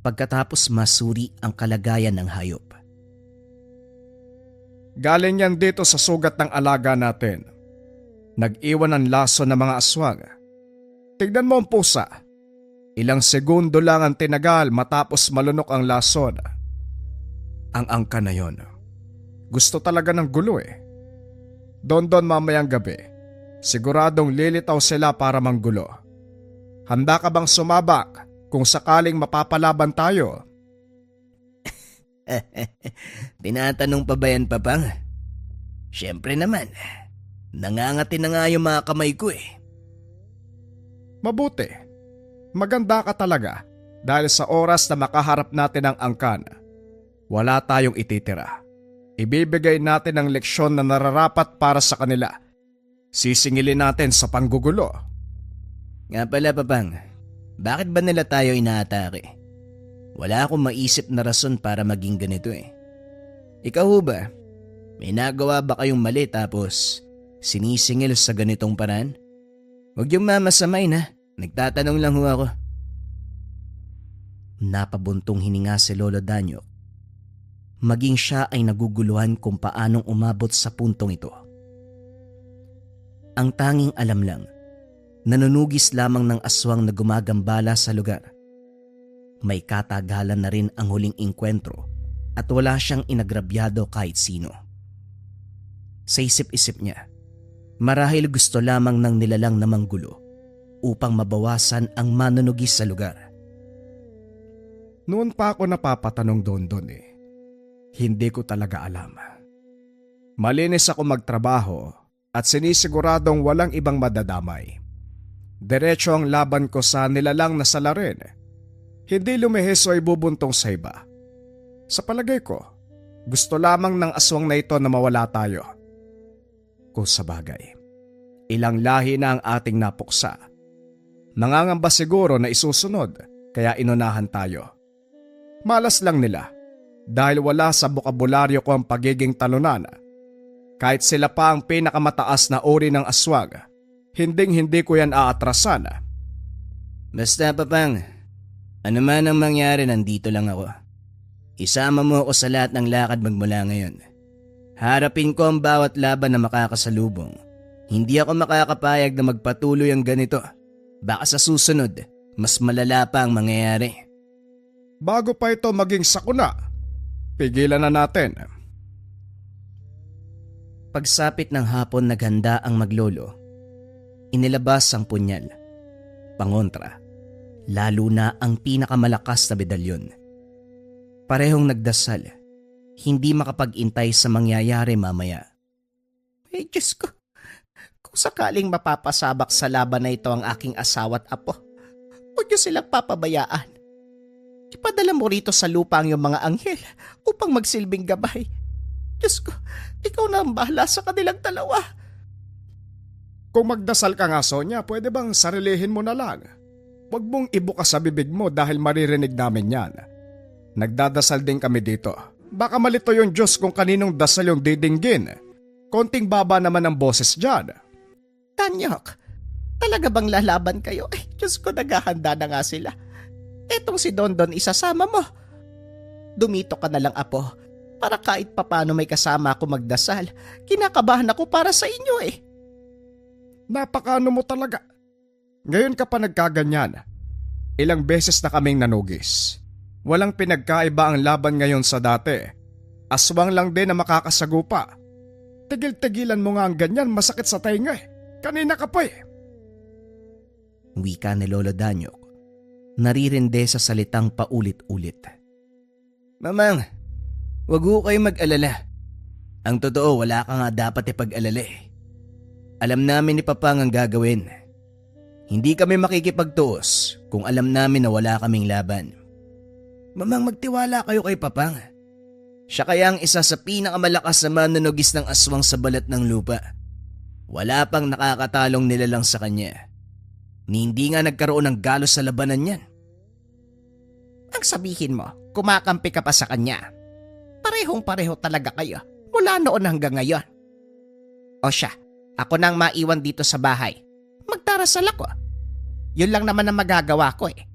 Pagkatapos masuri ang kalagayan ng hayop. Galing yan dito sa sugat ng alaga natin. Nag-iwan ng laso ng mga aswang. Tignan mo ang pusa. Ilang segundo lang ang tinagal matapos malunok ang lason. Ang angka na yon. Gusto talaga ng gulo eh. Don mamayang gabi, siguradong lilitaw sila para manggulo. Handa ka bang sumabak kung sakaling mapapalaban tayo? Tinatanong pa ba yan, Papang? Siyempre naman. Nangangati na nga yung mga kamay ko eh. Mabuti. Maganda ka talaga dahil sa oras na makaharap natin ang angkan, wala tayong ititira. Ibibigay natin ang leksyon na nararapat para sa kanila. Sisingilin natin sa panggugulo. Nga pala, Papang, bakit ba nila tayo inaatake? Wala akong maisip na rason para maging ganito eh. Ikaw ho ba? May nagawa ba kayong mali tapos sinisingil sa ganitong paraan? Huwag yung mamasamay na. Nagtatanong lang ho ako. Napabuntong hininga si Lolo Danyok. Maging siya ay naguguluhan kung paanong umabot sa puntong ito. Ang tanging alam lang, nanunugis lamang ng aswang na gumagambala sa lugar. May katagalan na rin ang huling inkwentro at wala siyang inagrabyado kahit sino. Sa isip-isip niya, marahil gusto lamang ng nilalang na manggulo upang mabawasan ang manunugis sa lugar. Noon pa ako napapatanong doon eh. Hindi ko talaga alam. Malinis ako magtrabaho at sinisiguradong walang ibang madadamay. Diretso ang laban ko sa nilalang na salarin. Hindi lumihis o ibubuntong sa iba. Sa palagay ko, gusto lamang ng aswang na ito na mawala tayo. Kung sa bagay, ilang lahi na ang ating napuksa. Nangangamba siguro na isusunod kaya inunahan tayo. Malas lang nila. dahil wala sa bokabularyo ko ang pagiging talunan. Kahit sila pa ang pinakamataas na uri ng aswang, hinding-hindi ko yan aatrasan. Basta Papang, ano man ang mangyari nandito lang ako. Isama mo ako sa lahat ng lakad magmula ngayon. Harapin ko ang bawat laban na makakasalubong. Hindi ako makakapayag na magpatuloy ang ganito. Baka sa susunod, mas malala pa ang mangyayari. Bago pa ito maging sakuna, pigilan na natin. Pagsapit ng hapon naghanda ang maglolo. Inilabas ang punyal. Pangontra, lalo na ang pinakamalakas na medalyon. Parehong nagdasal, hindi makapag-intay sa mangyayari mamaya. Eh, Diyos ko, kung sakaling mapapasabak sa laban na ito ang aking asawa at apo, huwag niyo silang papabayaan. Ipadala mo rito sa lupa ang iyong mga anghel upang magsilbing gabay. Diyos ko, ikaw na ang bahala sa kanilang dalawa. Kung magdasal ka nga, Sonia, pwede bang sarilihin mo na lang? Huwag mong ibukas sa bibig mo dahil maririnig namin yan. Nagdadasal din kami dito. Baka malito yung Diyos kung kaninong dasal yung didinggin. Konting baba naman ang boses dyan. Tanyok, talaga bang lalaban kayo? Eh, Diyos ko, naghahanda na nga sila. Etong si Dondon isasama mo. Dumito ka na lang, apo, para kahit papano may kasama ako magdasal. Kinakabahan ako para sa inyo eh. Napakaano mo talaga. Ngayon ka pa nagkaganyan. Ilang beses na kaming nanugis. Walang pinagkaiba ang laban ngayon sa dati. Aswang lang din na makakasagupa. Tigil-tigilan mo nga ang ganyan, masakit sa tainga eh. Kanina ka pa eh. Wika ni Lolo Danyok, naririnde sa salitang paulit-ulit. Mamang, wag ho kayo mag-alala. Ang totoo, wala ka nga dapat ipag-alala eh. Alam namin ni Papang ang gagawin. Hindi kami makikipagtuos kung alam namin na wala kaming laban. Mamang, magtiwala kayo kay Papang. Siya kaya ang isa sa pinakamalakas na manunugis ng aswang sa balat ng lupa. Wala pang nakakatalong nilalang sa kanya. Ni hindi nga nagkaroon ng galos sa labanan niyan. Ang sabihin mo, kumakampi ka pa sa kanya. Parehong-pareho talaga kayo mula noon hanggang ngayon. O siya, ako nang maiwan dito sa bahay. Magdarasal ako. Yun lang naman ang magagawa ko eh.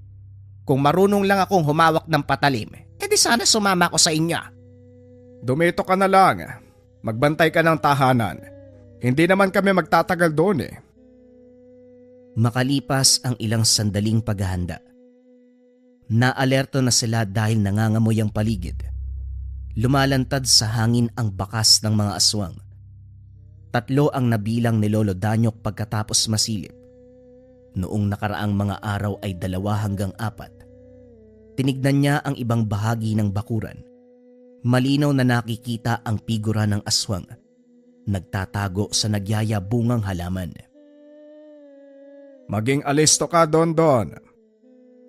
Kung marunong lang akong humawak ng patalim, edi sana sumama ko sa inyo. Dumito ka na lang. Magbantay ka ng tahanan. Hindi naman kami magtatagal doon eh. Makalipas ang ilang sandaling paghahanda. Naalerto na sila dahil nangangamoy ang paligid. Lumalantad sa hangin ang bakas ng mga aswang. 3 ang nabilang ni Lolo Danyok pagkatapos masilip. Noong nakaraang mga araw ay 2 hanggang 4. Tinignan niya ang ibang bahagi ng bakuran. Malinaw na nakikita ang figura ng aswang. Nagtatago sa nagyayabungang halaman. Maging alisto ka, Dondon.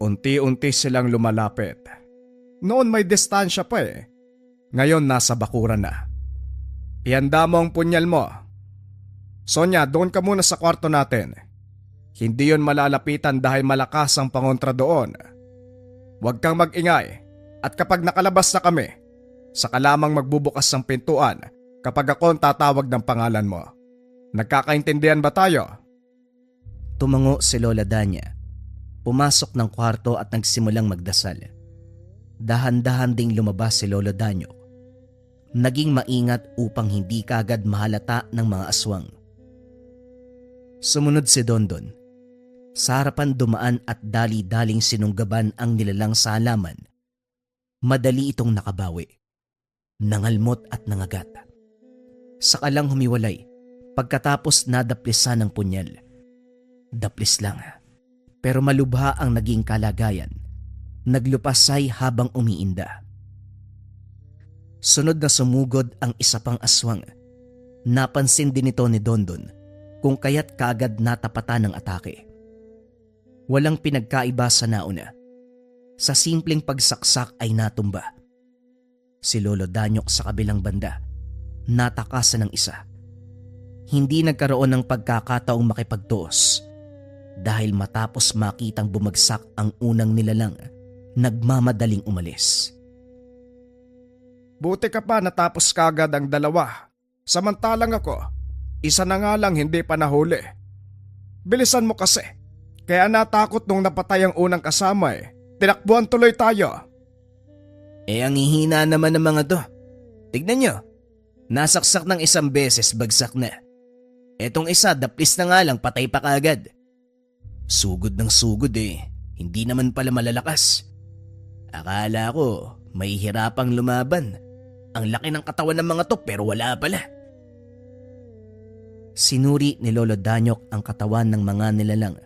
Unti-unti silang lumalapit. Noon may distansya pa eh. Ngayon nasa bakuran na. Ihanda mo ang punyal mo. Sonia, doon ka muna sa kwarto natin. Hindi yon malalapitan dahil malakas ang pangontra doon. Huwag kang mag-ingay at kapag nakalabas na kami, saka lamang magbubukas ng pintuan kapag ako ang tatawag ng pangalan mo. Nagkakaintindihan ba tayo? Tumango si Lola Danya. Pumasok ng kwarto at nagsimulang magdasal. Dahan-dahan ding lumabas si Lolo Danyok. Naging maingat upang hindi kaagad mahalata ng mga aswang. Sumunod si Dondon. Sa harapan dumaan at dali-daling sinunggaban ang nilalang sa halaman. Madali itong nakabawi. Nangalmot at nangagat. Saka lang humiwalay pagkatapos nadaplisan ng punyal. Daplis lang, pero malubha ang naging kalagayan. Naglupasay habang umiinda. Sunod na sumugod ang isa pang aswang. Napansin din ito ni Dondon kung kaya't kaagad natapatan ng atake. Walang pinagkaiba sa nauna. Sa simpleng pagsaksak ay natumba. Si Lolo Danyok sa kabilang banda, natakasan ng isa. Hindi nagkaroon ng pagkakataong makipagtuos dahil matapos makitang bumagsak ang unang nilalang, nagmamadaling umalis. Buti ka pa natapos kagad ang dalawa. Samantalang ako, isa na nga lang hindi pa nahuli. Bilisan mo kasi. Kaya natakot nung napatay ang unang kasama eh. Tinakbuhan tuloy tayo. Ang hihina naman ng mga to. Tignan nyo, nasaksak ng isang beses, bagsak na. Etong isa, daplis na nga lang, patay pa kaagad. Sugod ng sugod eh, hindi naman pala malalakas. Akala ko, may hirapang lumaban. Ang laki ng katawan ng mga to pero wala pala. Sinuri ni Lolo Danyok ang katawan ng mga nilalang.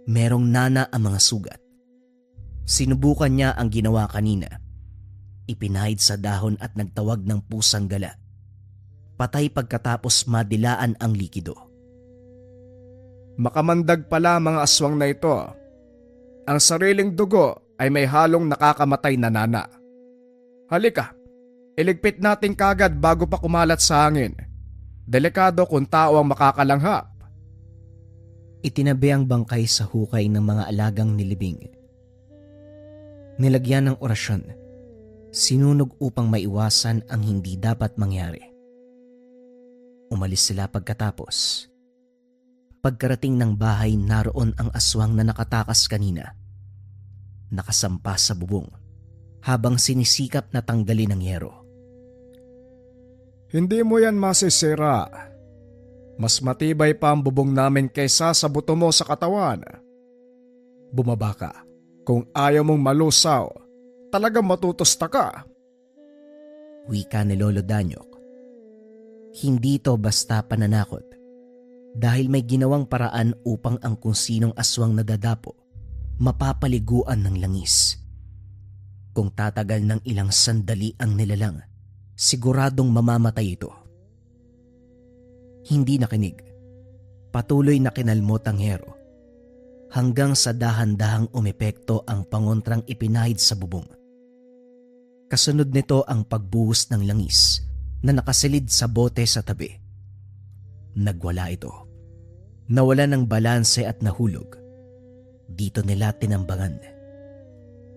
Merong nana ang mga sugat. Sinubukan niya ang ginawa kanina. Ipinahid sa dahon at nagtawag ng pusang gala. Patay pagkatapos madilaan ang likido. Makamandag pala mga aswang na ito. Ang sariling dugo ay may halong nakakamatay na nana. Halika, iligpit natin kagad bago pa kumalat sa hangin. Delikado kung tao ang makakalanghap. Itinabi ang bangkay sa hukay ng mga alagang nilibing. Nilagyan ng orasyon. Sinunog upang maiwasan ang hindi dapat mangyari. Umalis sila pagkatapos. Pagkarating ng bahay, naroon ang aswang na nakatakas kanina. Nakasampa sa bubong habang sinisikap na tanggalin ang yero. Hindi mo yan masisira. Mas matibay pa ang bubong namin kaysa sa buto mo sa katawan. Bumaba ka. Kung ayaw mong malusaw, talagang matutusta ka. Wika ni Lolo Danyok. Hindi to basta pananakot. Dahil may ginawang paraan upang ang kung sinong aswang nadadapo, mapapaliguan ng langis. Kung tatagal ng ilang sandali ang nilalang, siguradong mamamatay ito. Hindi nakinig. Patuloy na kinalmot ang hero. Hanggang sa dahan-dahang umepekto ang pangontrang ipinahid sa bubong. Kasunod nito ang pagbuhos ng langis na nakasilid sa bote sa tabi. Nagwala ito. Nawala ng balanse at nahulog. Dito nila tinambangan.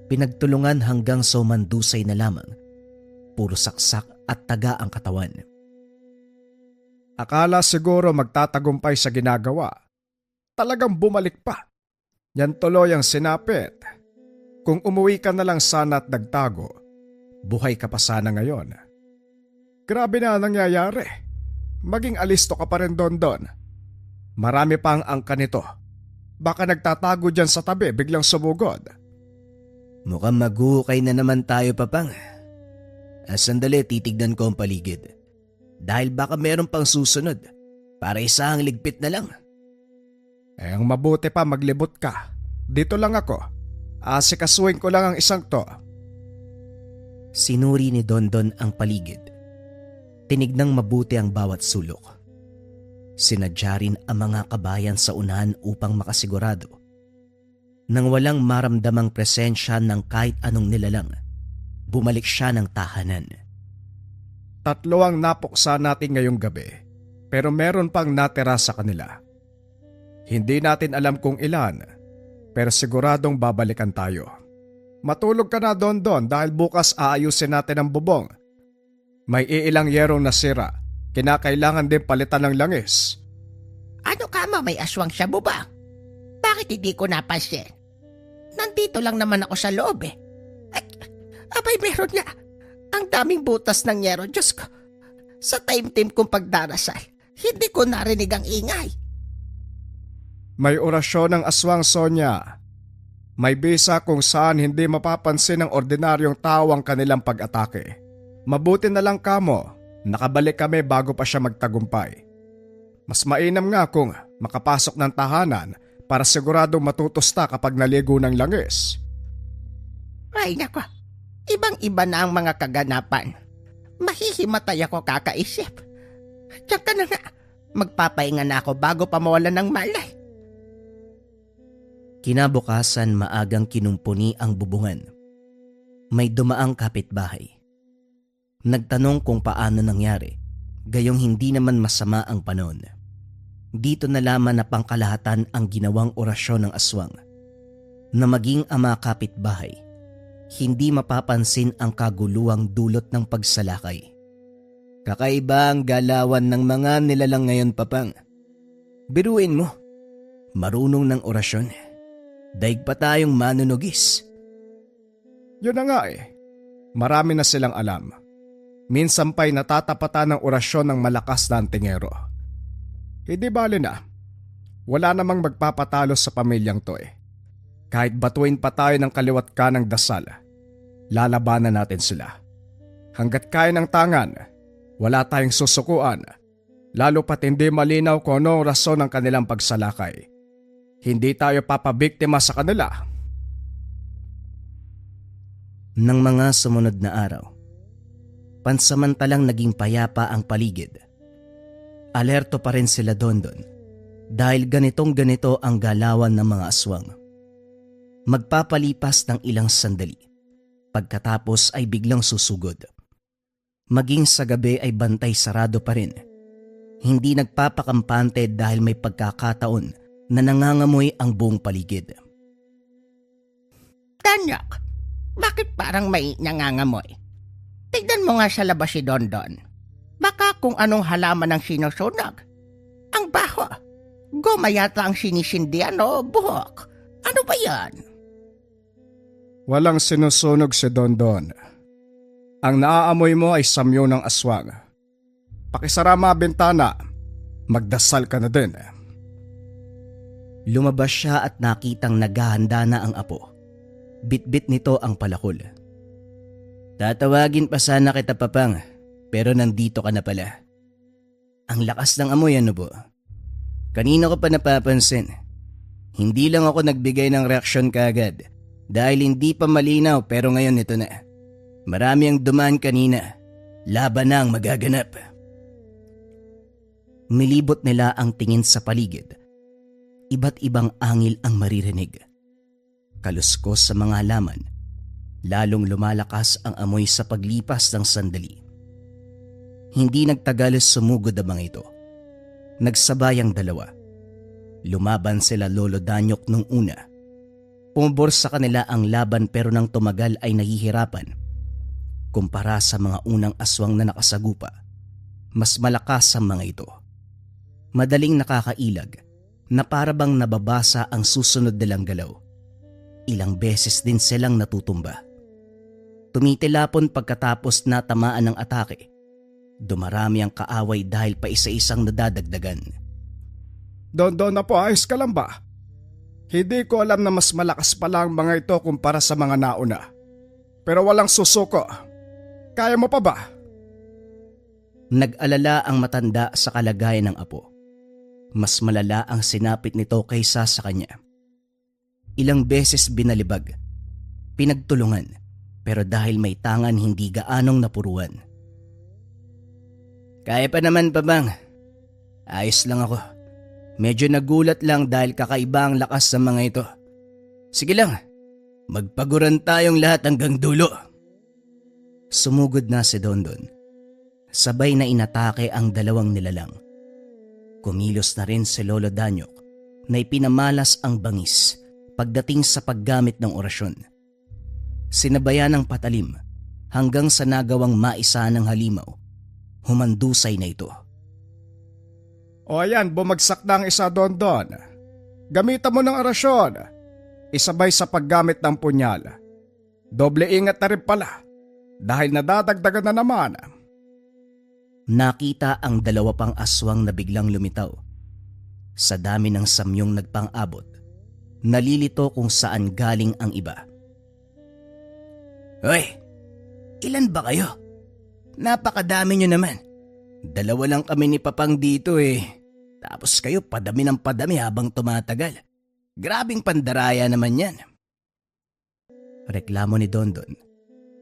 Pinagtulungan hanggang sumandusay na lamang. Puro saksak at taga ang katawan. Akala siguro magtatagumpay sa ginagawa. Talagang bumalik pa. Yan tuloy ang sinapit. Kung umuwi ka na lang sana at nagtago, buhay ka pa sana ngayon. Grabe na nangyayari. Maging alisto ka pa rin doon. Marami pa ang angka nito. Baka nagtatago dyan sa tabi, biglang sumugod. Mukhang maghuhukay na naman tayo, Papang. Sandali, titignan ko ang paligid. Dahil baka meron pang susunod. Para isang ligpit na lang. Ang mabuti pa maglibot ka. Dito lang ako. Asikasuhin ko lang ang isang to. Sinuri ni Dondon ang paligid. Tinignang mabuti ang bawat sulok. Sinadya rin ang mga kabayan sa unahan upang makasigurado. Nang walang maramdamang presensya ng kahit anong nilalang, bumalik siya ng tahanan. 3 ang napuksa natin ngayong gabi, pero meron pang natira sa kanila. Hindi natin alam kung ilan, pero siguradong babalikan tayo. Matulog ka na Dondon dahil bukas aayusin natin ang bubong. May iilang yerong nasira, kinakailangan din palitan ng langis. Ano ka may aswang shabu ba? Bakit hindi ko napansin? Nandito lang naman ako sa loob eh. Abay meron nga. Ang daming butas ng yero, Diyos ko. Sa time-time kong pagdarasal, hindi ko narinig ang ingay. May orasyon ng aswang, Sonya. May bisa kung saan hindi mapapansin ng ordinaryong tao ang kanilang pag-atake. Mabuti na lang kamo, nakabalik kami bago pa siya magtagumpay. Mas mainam nga kung makapasok ng tahanan para siguradong matutusta kapag naligo ng langis. Ay nako, ibang-iba na ang mga kaganapan. Mahihimatay ako kakaisip. Diyan ka na nga, magpapahinga na ako bago pa mawalan ng malay. Kinabukasan maagang kinumpuni ang bubungan. May dumaang kapitbahay. Nagtanong kung paano nangyari, gayong hindi naman masama ang panahon. Dito nalaman na pangkalahatan ang ginawang orasyon ng aswang. Na maging ama kapitbahay, hindi mapapansin ang kaguluhang dulot ng pagsalakay. Kakaiba ang galawan ng mga nilalang ngayon, Papang. Biruin mo, marunong ng orasyon. Daig pa tayong manunugis. Yun na nga eh. Marami na silang alam. Minsan pa'y natatapatan ng orasyon ng malakas na antingero. Hindi bali na. Wala namang magpapatalo sa pamilyang to eh. Kahit batuin pa tayo ng kaliwat kanang dasal, lalabanan natin sila. Hanggat kaya ng tangan, wala tayong susukuan. Lalo pat hindi malinaw kung ano ang rason ng kanilang pagsalakay. Hindi tayo papabiktima sa kanila. Nang mga sumunod na araw, pansamantalang naging payapa ang paligid. Alerto pa rin sila Dondon dahil ganitong-ganito ang galawan ng mga aswang. Magpapalipas ng ilang sandali, pagkatapos ay biglang susugod. Maging sa gabi ay bantay sarado pa rin. Hindi nagpapakampante dahil may pagkakataon na nangangamoy ang buong paligid. Tanyok, bakit parang may nangangamoy? Tignan mo nga sa labas si Dondon. Baka kung anong halaman ang sinusunog. Ang baho. Goma yata ang sinisindihan o buhok. Ano ba yan? Walang sinusunog si Dondon. Ang naaamoy mo ay samyo ng aswang. Pakisara mga bintana. Magdasal ka na din. Lumabas siya at nakitang naghahanda na ang apo. Bitbit nito ang palakol. Tatawagin pa sana kita, Papang, pero nandito ka na pala. Ang lakas ng amoy, ano po? Kanina ko pa napapansin. Hindi lang ako nagbigay ng reaksyon kaagad dahil hindi pa malinaw pero ngayon ito na. Marami ang dumaan kanina. Laban na ang magaganap. Milibot nila ang tingin sa paligid. Iba't ibang angil ang maririnig. Kaluskos sa mga halaman, lalong lumalakas ang amoy sa paglipas ng sandali. Hindi nagtagal sumugod ang mga ito. Nagsabay ang dalawa. Lumaban sila Lolo Danyok nung una. Pumubor sa kanila ang laban pero nang tumagal ay nahihirapan. Kumpara sa mga unang aswang na nakasagupa, mas malakas ang mga ito. Madaling nakakailag na parabang nababasa ang susunod nilang galaw. Ilang beses din silang natutumba. Tumitilapon pagkatapos na tamaan ng atake. Dumarami ang kaaway dahil pa isa-isang nadadagdagan. Dondon na po, ayos ka lang ba? Hindi ko alam na mas malakas pala ang mga ito kumpara sa mga nauna. Pero walang susuko. Kaya mo pa ba? Nag-alala ang matanda sa kalagayan ng apo. Mas malala ang sinapit nito kaysa sa kanya. Ilang beses binalibag, pinagtulungan, pero dahil may tangan hindi gaanong napuruan. Kaya pa naman, Papang. Ayos lang ako. Medyo nagulat lang dahil kakaiba ang lakas ng mga ito. Sige lang, magpaguran tayong lahat hanggang dulo. Sumugod na si Dondon. Sabay na inatake ang dalawang nilalang. Kumilos na rin si Lolo Danyok na ipinamalas ang bangis pagdating sa paggamit ng orasyon. Sinabayan ng patalim hanggang sa nagawang maisa ng halimaw. Humandusay na ito. O ayan, bumagsak na ang isa Dondon. Gamitan mo ng orasyon. Isabay sa paggamit ng punyal. Doble ingat na rin pala dahil nadadagdagan na naman. Nakita ang dalawa pang aswang na biglang lumitaw. Sa dami ng samyong nagpang-abot, nalilito kung saan galing ang iba. Hoy, ilan ba kayo? Napakadami nyo naman. Dalawa lang kami ni Papang dito eh. Tapos kayo padami ng padami habang tumatagal. Grabing pandaraya naman yan. Reklamo ni Dondon.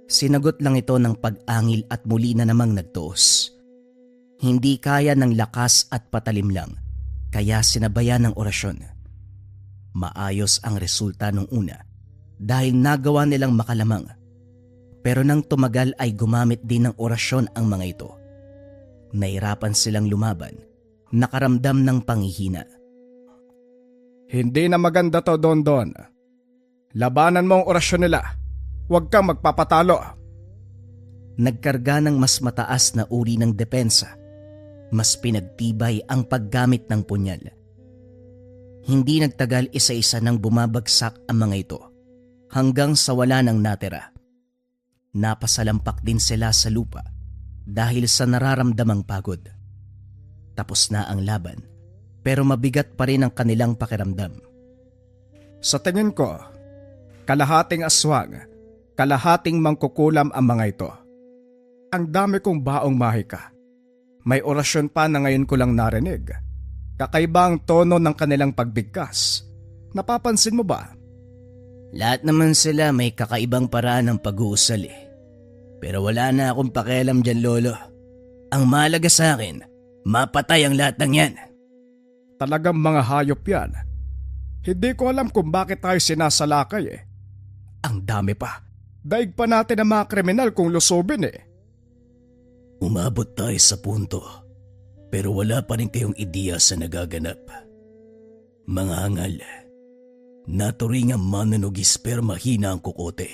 Sinagot lang ito ng pag-angil at muli na namang nagtuos. Hindi kaya ng lakas at patalim lang, kaya sinabayan ng orasyon. Maayos ang resulta nung una dahil nagawa nilang makalamang. Pero nang tumagal ay gumamit din ng orasyon ang mga ito. Nahirapan silang lumaban, nakaramdam ng panghihina. Hindi na maganda to, Dondon. Labanan mo ang orasyon nila. Huwag kang magpapatalo. Nagkarga ng mas mataas na uri ng depensa. Mas pinagtibay ang paggamit ng punyal. Hindi nagtagal isa-isa nang bumabagsak ang mga ito hanggang sa wala nang natira. Napasalampak din sila sa lupa dahil sa nararamdamang pagod. Tapos na ang laban pero mabigat pa rin ang kanilang pakiramdam. Sa tingin ko, kalahating aswang, kalahating mangkukulam ang mga ito. Ang dami kong baong mahika. May orasyon pa na ngayon ko lang narinig. Kakaiba ang tono ng kanilang pagbigkas. Napapansin mo ba? Lahat naman sila may kakaibang paraan ng pag-uusal eh. Pero wala na akong pakialam dyan, Lolo. Ang mahalaga sa akin, mapatay ang lahat ng yan. Talagang mga hayop yan. Hindi ko alam kung bakit tayo sinasalakay eh. Ang dami pa. Daig pa natin ang mga kriminal kung lusubin eh. Umabot tayo sa punto, pero wala pa rin kayong ideya sa nagaganap. Mga hangal, naturingang manunugis pero mahina ang kukote.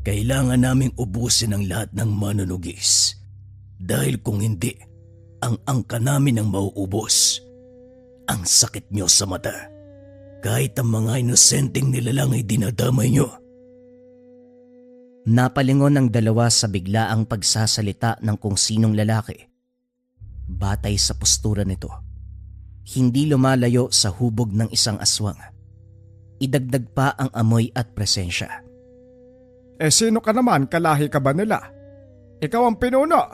Kailangan naming ubusin ang lahat ng manunugis. Dahil kung hindi, ang angka namin ang mauubos. Ang sakit nyo sa mata. Kahit ang mga inosenteng nilalang ay dinadamay nyo. Napalingon ng dalawa sa biglaang pagsasalita ng kung sinong lalaki. Batay sa postura nito, hindi lumalayo sa hubog ng isang aswang. Idagdag pa ang amoy at presensya. Sino ka naman? Kalahi ka ba nila? Ikaw ang pinuno.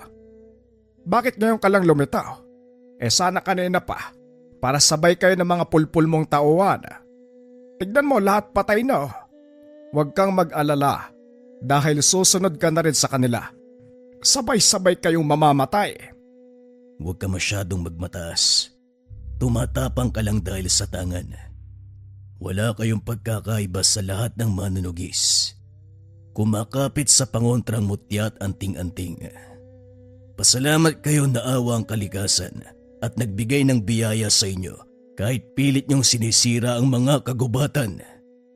Bakit ngayon ka lang lumitaw? Sana kanina pa, para sabay kayo ng mga pulpul mong tauhan. Tignan mo, lahat patay na. Huwag kang mag-alala. Dahil susunod ka na rin sa kanila. Sabay-sabay kayong mamamatay. Huwag ka masyadong magmataas. Tumatapang ka lang dahil sa tangan. Wala kayong pagkakaiba sa lahat ng manunugis. Kumakapit sa pangontrang mutya at anting-anting. Pasalamat kayo na awa ang kalikasan at nagbigay ng biyaya sa inyo kahit pilit niyong sinisira ang mga kagubatan.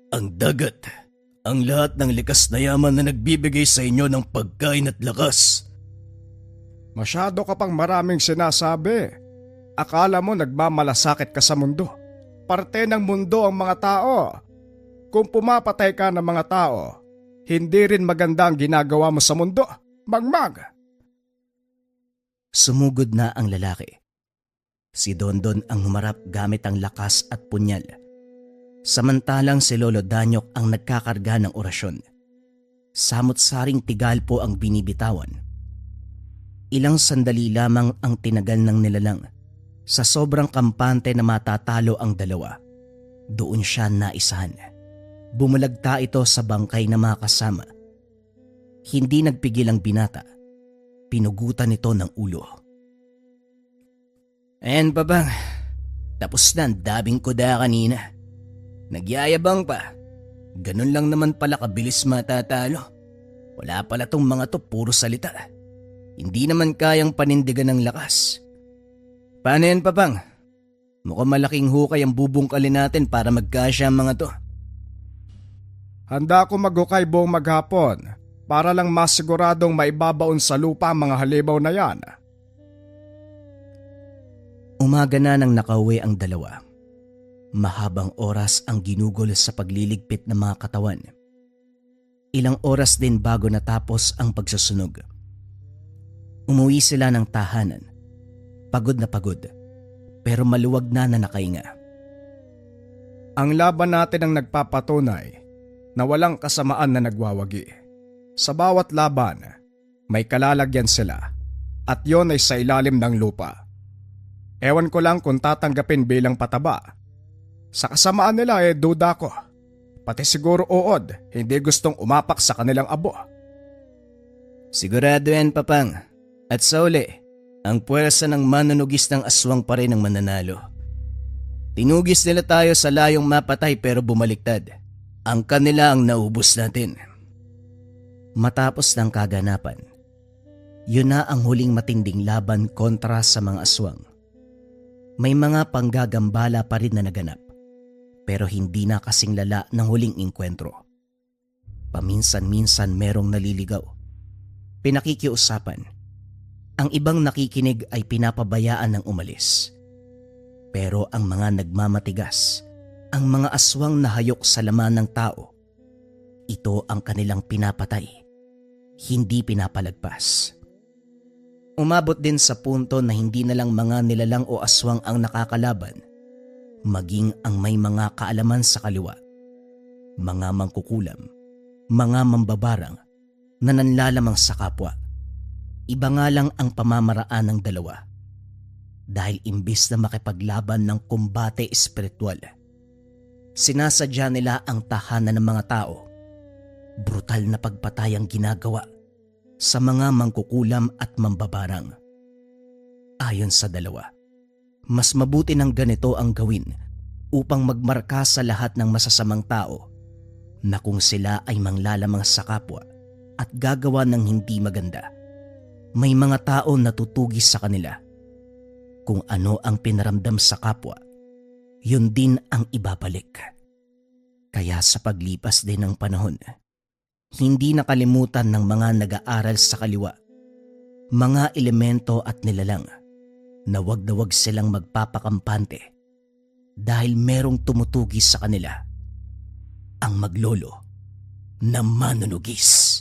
Ang dagat. Ang lahat ng likas na yaman na nagbibigay sa inyo ng pagkain at lakas. Masyado ka pang maraming sinasabi. Akala mo nagmamalasakit ka sa mundo. Parte ng mundo ang mga tao. Kung pumapatay ka ng mga tao, hindi rin maganda ang ginagawa mo sa mundo. Magmag! Sumugod na ang lalaki. Si Dondon ang humarap gamit ang lakas at punyal. Samantalang si Lolo Danyok ang nagkakarga ng orasyon. Samot-saring tigal po ang binibitawan. Ilang sandali lamang ang tinagal ng nilalang. Sa sobrang kampante na matatalo ang dalawa, doon siya naisahan. Bumulagta ito sa bangkay na mga kasama. Hindi nagpigil ang binata. Pinugutan ito ng ulo. Ayan pa bang, tapos na ang dabing kuda kanina. Nagyayabang pa. Ganun lang naman pala kabilis matatalo. Wala pala tong mga to, puro salita. Hindi naman kayang panindigan ng lakas. Paano yan, Papang? Mukhang malaking hukay ang bubungkalin natin para magkasya ang mga to. Handa ako maghukay buong maghapon para lang masiguradong maibabaon sa lupa ang mga halimaw na yan. Umaga na nang nakauwi ang dalawa. Mahabang oras ang ginugol sa pagliligpit ng mga katawan. Ilang oras din bago natapos ang pagsusunog. Umuwi sila ng tahanan. Pagod na pagod, pero maluwag na nakahinga. Ang laban natin ang nagpapatunay na walang kasamaan na nagwawagi. Sa bawat laban, may kalalagyan sila at yon ay sa ilalim ng lupa. Ewan ko lang kung tatanggapin bilang pataba. Sa kasamaan nila duda ko. Pati siguro uod, hindi gustong umapak sa kanilang abo. Sigurado yan, Papang. At sa uli, ang puwersa ng manunugis ng aswang pa rin ang mananalo. Tinugis nila tayo sa layong mapatay pero bumaliktad. Ang kanila ang naubos natin. Matapos ng kaganapan, yun na ang huling matinding laban kontra sa mga aswang. May mga panggagambala pa rin na naganap. Pero hindi na kasing lala ng huling inkwentro. Paminsan-minsan merong naliligaw. Pinakikiusapan. Ang ibang nakikinig ay pinapabayaan ng umalis. Pero ang mga nagmamatigas, ang mga aswang na hayok sa laman ng tao, ito ang kanilang pinapatay, hindi pinapalagpas. Umabot din sa punto na hindi na lang mga nilalang o aswang ang nakakalaban, maging ang may mga kaalaman sa kaliwa, mga mangkukulam, mga mambabarang na nanlalamang sa kapwa. Iba nga lang ang pamamaraan ng dalawa. Dahil imbis na makipaglaban ng kumbate espiritual, sinasadya nila ang tahanan ng mga tao. Brutal na pagpatay ang ginagawa sa mga mangkukulam at mambabarang. Ayon sa dalawa, mas mabuti ng ganito ang gawin upang magmarka sa lahat ng masasamang tao na kung sila ay manglalamang sa kapwa at gagawa ng hindi maganda, may mga tao na tutugis sa kanila. Kung ano ang pinaramdam sa kapwa, yun din ang ibabalik. Kaya sa paglipas din ng panahon, hindi nakalimutan ng mga nag-aaral sa kaliwa, mga elemento at nilalang, na wag silang magpapakampante dahil merong tumutugis sa kanila, ang maglolo na manunugis.